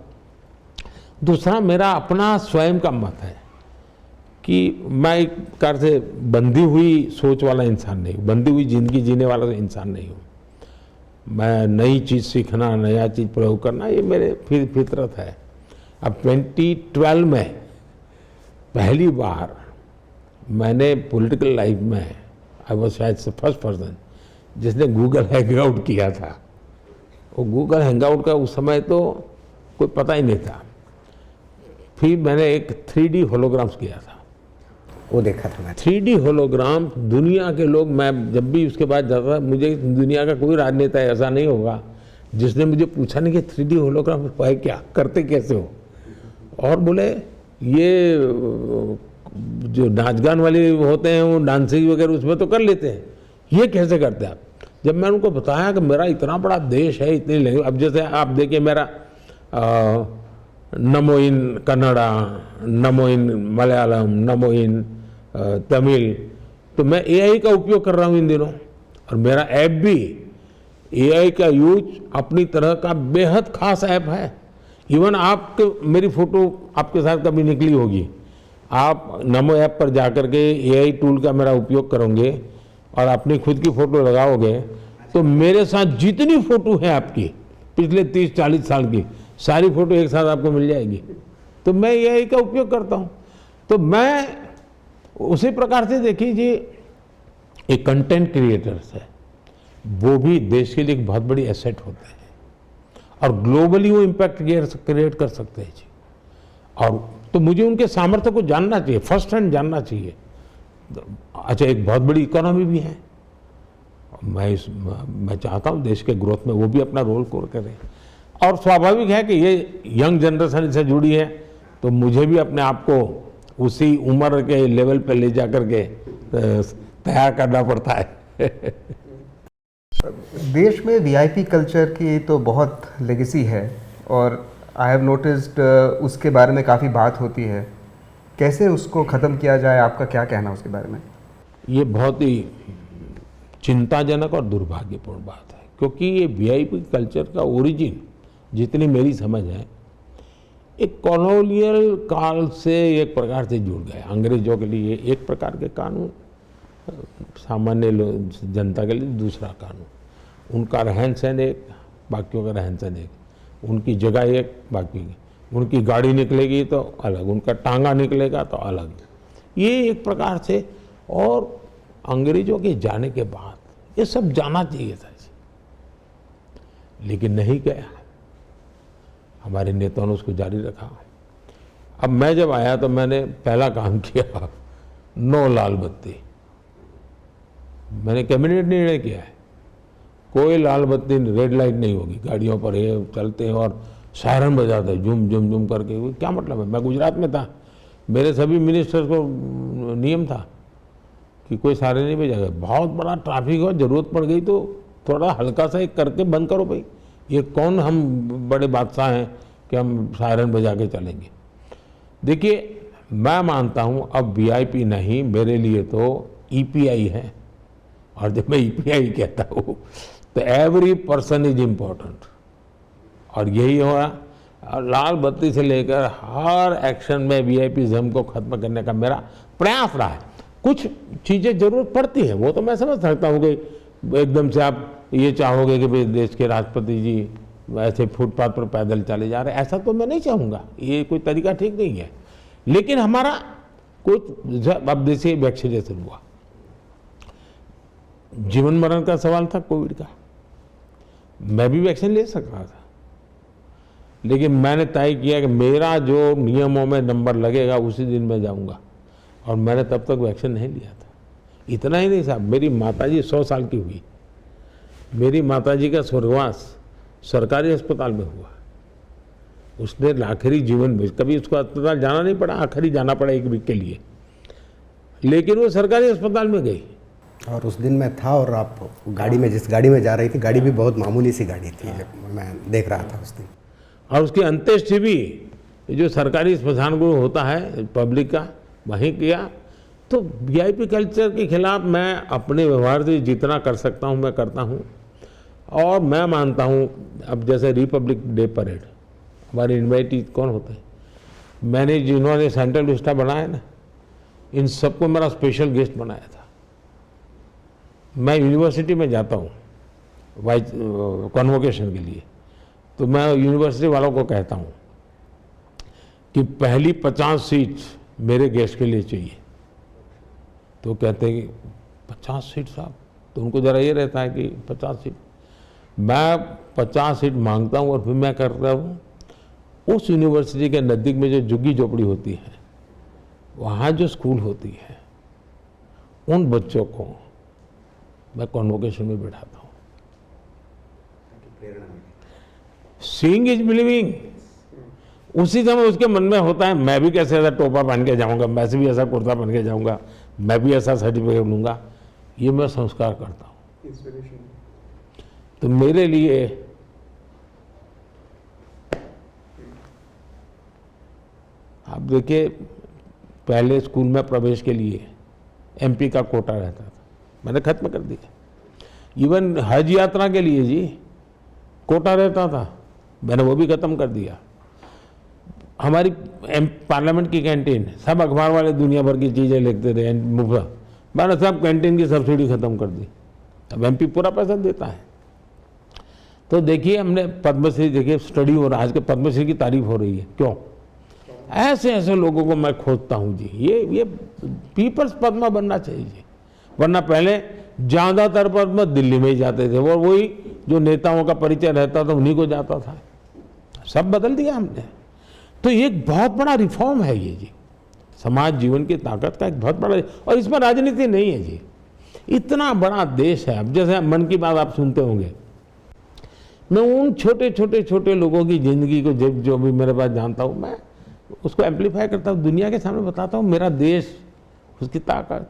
दूसरा, मेरा अपना स्वयं का मत है कि मैं एक प्रकार से बंधी हुई सोच वाला इंसान नहीं हूँ, बंधी हुई जिंदगी जीने वाला इंसान नहीं हूँ। मैं नई चीज़ सीखना, नया चीज़ प्रयोग करना, ये मेरे फितरत है। अब 2012 में पहली बार मैंने पॉलिटिकल लाइफ में आई वॉज शायद से फर्स्ट पर्सन जिसने गूगल हैंगआउट किया था। वो गूगल हैंगआउट का उस समय तो कोई पता ही नहीं था। फिर मैंने एक 3D होलोग्राम्स किया था, वो देखा था मैं। 3D होलोग्राम दुनिया के लोग, मैं जब भी उसके बाद जाता था, मुझे दुनिया का कोई राजनेता ऐसा नहीं होगा जिसने मुझे पूछा नहीं कि 3D होलोग्राम है क्या, करते कैसे हो। और बोले ये जो नाच गान वाले होते हैं वो डांसिंग वगैरह उसमें तो कर लेते हैं, ये कैसे करते हैं आप। जब मैं उनको बताया कि मेरा इतना बड़ा देश है, इतनी लैंग्वेज, अब जैसे आप देखिए मेरा नमो इन कन्नड़ा, नमो इन मलयालम, नमो इन तमिल, तो मैं AI का उपयोग कर रहा हूँ इन दिनों। और मेरा ऐप भी AI का यूज अपनी तरह का बेहद खास ऐप है। इवन आपके मेरी फोटो आपके साथ कभी निकली होगी, आप नमो ऐप पर जाकर के AI टूल का मेरा उपयोग करोगे और अपनी खुद की फोटो लगाओगे तो मेरे साथ जितनी फोटो है आपकी पिछले 30-40 साल की सारी फोटो एक साथ आपको मिल जाएगी। तो मैं AI का उपयोग करता हूँ। तो मैं उसी प्रकार से देखिए जी, एक कंटेंट क्रिएटर्स है, वो भी देश के लिए एक बहुत बड़ी एसेट होते हैं और ग्लोबली वो इम्पैक्ट क्रिएट कर सकते हैं जी। और तो मुझे उनके सामर्थ्य को जानना चाहिए, फर्स्ट हैंड जानना चाहिए। अच्छा, एक बहुत बड़ी इकोनॉमी भी है, मैं चाहता हूँ देश के ग्रोथ में वो भी अपना रोल करें। और स्वाभाविक है कि ये यंग जनरेशन से जुड़ी है, तो मुझे भी अपने आप को उसी उम्र के लेवल पे ले जा करके तैयार करना पड़ता है। देश में VIP कल्चर की तो बहुत लेगेसी है और आई हैव नोटिस्ड उसके बारे में काफ़ी बात होती है। कैसे उसको ख़त्म किया जाए, आपका क्या कहना उसके बारे में? ये बहुत ही चिंताजनक और दुर्भाग्यपूर्ण बात है, क्योंकि ये VIP कल्चर का ओरिजिन जितनी मेरी समझ है एक कॉलोनियल काल से एक प्रकार से जुड़ गया। अंग्रेजों के लिए एक प्रकार के कानून, सामान्य जनता के लिए दूसरा कानून। उनका रहन सहन एक, बाकियों का रहन सहन एक, उनकी जगह एक, बाकी उनकी गाड़ी निकलेगी तो अलग, उनका टांगा निकलेगा तो अलग, ये एक प्रकार से। और अंग्रेजों के जाने के बाद ये सब जाना चाहिए था, लेकिन नहीं गया। हमारे नेताओं ने उसको जारी रखा। अब मैं जब आया तो मैंने पहला काम किया, नो लाल बत्ती। मैंने कैबिनेट निर्णय किया है, कोई लाल बत्ती, रेड लाइट नहीं होगी गाड़ियों पर। ये चलते हैं और सायरन बजाते हैं झुम झुम झुम करके, क्या मतलब है। मैं गुजरात में था, मेरे सभी मिनिस्टर्स को नियम था कि कोई सायरन नहीं बजाएगा। बहुत बड़ा ट्रैफिक हो, जरूरत पड़ गई तो थोड़ा हल्का सा एक करके बंद करो भाई। ये कौन हम बड़े बादशाह हैं कि हम सायरन बजा के चलेंगे। देखिए, मैं मानता हूँ अब VIP नहीं, मेरे लिए तो EPI है। और जब मैं EPI कहता हूँ तो एवरी पर्सन इज इम्पोर्टेंट। और यही हो रहा, लाल बत्ती से लेकर हर एक्शन में VIPism को खत्म करने का मेरा प्रयास रहा है। कुछ चीज़ें जरूरत पड़ती है, वो तो मैं समझ सकता हूँ कि एकदम से आप ये चाहोगे कि भाई देश के राष्ट्रपति जी ऐसे फुटपाथ पर पैदल चले जा रहे हैं, ऐसा तो मैं नहीं चाहूँगा। ये कोई तरीका ठीक नहीं है। लेकिन हमारा कुछ, अब देखिए वैक्सीनेशन हुआ, जीवन मरण का सवाल था कोविड का, मैं भी वैक्सीन ले सक रहा था, लेकिन मैंने तय किया कि मेरा जो नियमों में नंबर लगेगा उसी दिन मैं जाऊंगा। और मैंने तब तक वैक्सीन नहीं लिया था। इतना ही नहीं साहब, मेरी माताजी 100 साल की हुई, मेरी माताजी का स्वर्गवास सरकारी अस्पताल में हुआ। उसने आखिरी जीवन में कभी उसको अस्पताल जाना नहीं पड़ा, आखिरी जाना पड़ा 1 वीक के लिए, लेकिन वो सरकारी अस्पताल में गई। और उस दिन मैं था और आप गाड़ी में, जिस गाड़ी में जा रही थी, गाड़ी भी बहुत मामूली सी गाड़ी थी, मैं देख रहा था उस दिन। और उसकी अंत्येष्टि भी जो सरकारी स्मशान को होता है पब्लिक का, वहीं किया। तो वीआईपी कल्चर के खिलाफ मैं अपने व्यवहार से जितना कर सकता हूँ मैं करता हूँ। और मैं मानता हूँ, अब जैसे रिपब्लिक डे परेड, हमारे इन्वाइटीज कौन होते हैं, मैंने जिन्होंने सेंट्रल विस्टा बनाया ना, इन सबको मेरा स्पेशल गेस्ट बनाया था। मैं यूनिवर्सिटी में जाता हूँ वाइस कॉन्वोकेशन के लिए, तो मैं यूनिवर्सिटी वालों को कहता हूँ कि पहली 50 सीट मेरे गेस्ट के लिए चाहिए। तो कहते हैं कि 50 सीट साहब, तो उनको ज़रा ये रहता है कि 50 सीट, मैं 50 सीट मांगता हूँ और फिर मैं करता हूँ उस यूनिवर्सिटी के नज़दीक में जो झुग्गी झोपड़ी होती है, वहाँ जो स्कूल होती है, उन बच्चों को मैं कॉन्वोकेशन में बैठाता हूँ। Seeing is believing. उसी समय उसके मन में होता है मैं भी कैसे ऐसा टोपा पहन के जाऊंगा, मैं भी ऐसा कुर्ता पहन के जाऊंगा, मैं भी ऐसा सर्टिफिकेट लूंगा। ये मैं संस्कार करता हूँ। तो मेरे लिए आप देखिए, पहले स्कूल में प्रवेश के लिए एमपी का कोटा रहता था, मैंने खत्म कर दिया। इवन हज यात्रा के लिए जी कोटा रहता था, मैंने वो भी खत्म कर दिया। हमारी पार्लियामेंट की कैंटीन, सब अखबार वाले दुनिया भर की चीज़ें लिखते थे मुफ्त, मैंने सब कैंटीन की सब्सिडी खत्म कर दी। अब एमपी पूरा पैसा देता है। तो देखिए, हमने पद्मश्री, देखिए स्टडी हो रहा है, आज के पद्मश्री की तारीफ हो रही है, क्यों? ऐसे ऐसे लोगों को मैं खोजता हूँ जी। ये पीपल्स पद्मा बनना चाहिए, वरना पहले ज़्यादातर पद्म दिल्ली में ही जाते थे, वो वही जो नेताओं का परिचय रहता था उन्हीं को जाता था। सब बदल दिया हमने। तो ये एक बहुत बड़ा रिफॉर्म है ये जी, समाज जीवन की ताकत का एक बहुत बड़ा, और इसमें राजनीति नहीं है जी। इतना बड़ा देश है। अब जैसे मन की बात आप सुनते होंगे, मैं उन छोटे लोगों की ज़िंदगी को जो भी मेरे पास जानता हूँ, मैं उसको एम्पलीफाई करता हूँ, दुनिया के सामने बताता हूँ मेरा देश, उसकी ताकत।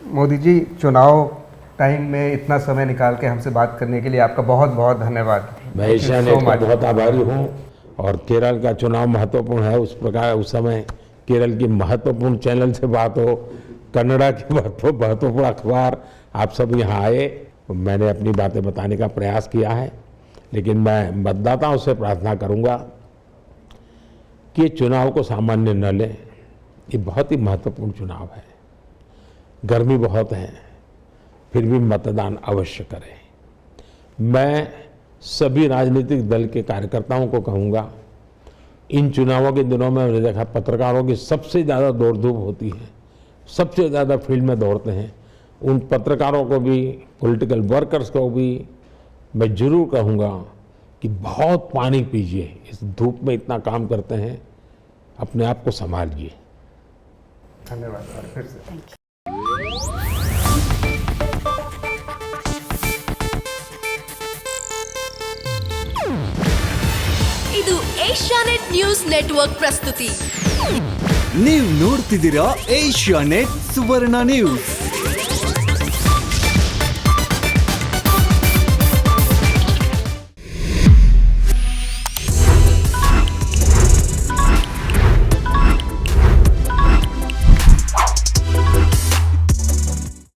मोदी जी, चुनाव टाइम में इतना समय निकाल के हमसे बात करने के लिए आपका बहुत बहुत धन्यवाद। मैं एशियानेट का बहुत आभारी हूँ। और केरल का चुनाव महत्वपूर्ण है, उस प्रकार उस समय केरल की महत्वपूर्ण चैनल से बात हो, कन्नड़ा की महत्वपूर्ण अखबार, आप सब यहाँ आए, मैंने अपनी बातें बताने का प्रयास किया है। लेकिन मैं मतदाताओं से प्रार्थना करूँगा कि चुनाव को सामान्य न लें। ये बहुत ही महत्वपूर्ण चुनाव है, गर्मी बहुत है, फिर भी मतदान अवश्य करें। मैं सभी राजनीतिक दल के कार्यकर्ताओं को कहूँगा, इन चुनावों के दिनों में मैंने देखा पत्रकारों की सबसे ज़्यादा दौड़ धूप होती है, सबसे ज़्यादा फील्ड में दौड़ते हैं। उन पत्रकारों को भी, पॉलिटिकल वर्कर्स को भी मैं जरूर कहूँगा कि बहुत पानी पीजिए, इस धूप में इतना काम करते हैं, अपने आप को संभालिए। धन्यवाद फिर से। ಇದು ಏಷ್ಯಾನೆಟ್ ನ್ಯೂಸ್ ನೆಟ್ವರ್ಕ್ ಪ್ರಸ್ತುತಿ. ನೀವು ನೋಡ್ತಿದ್ದೀರಾ ಏಷ್ಯಾನೆಟ್ ಸುವರ್ಣ ನ್ಯೂಸ್.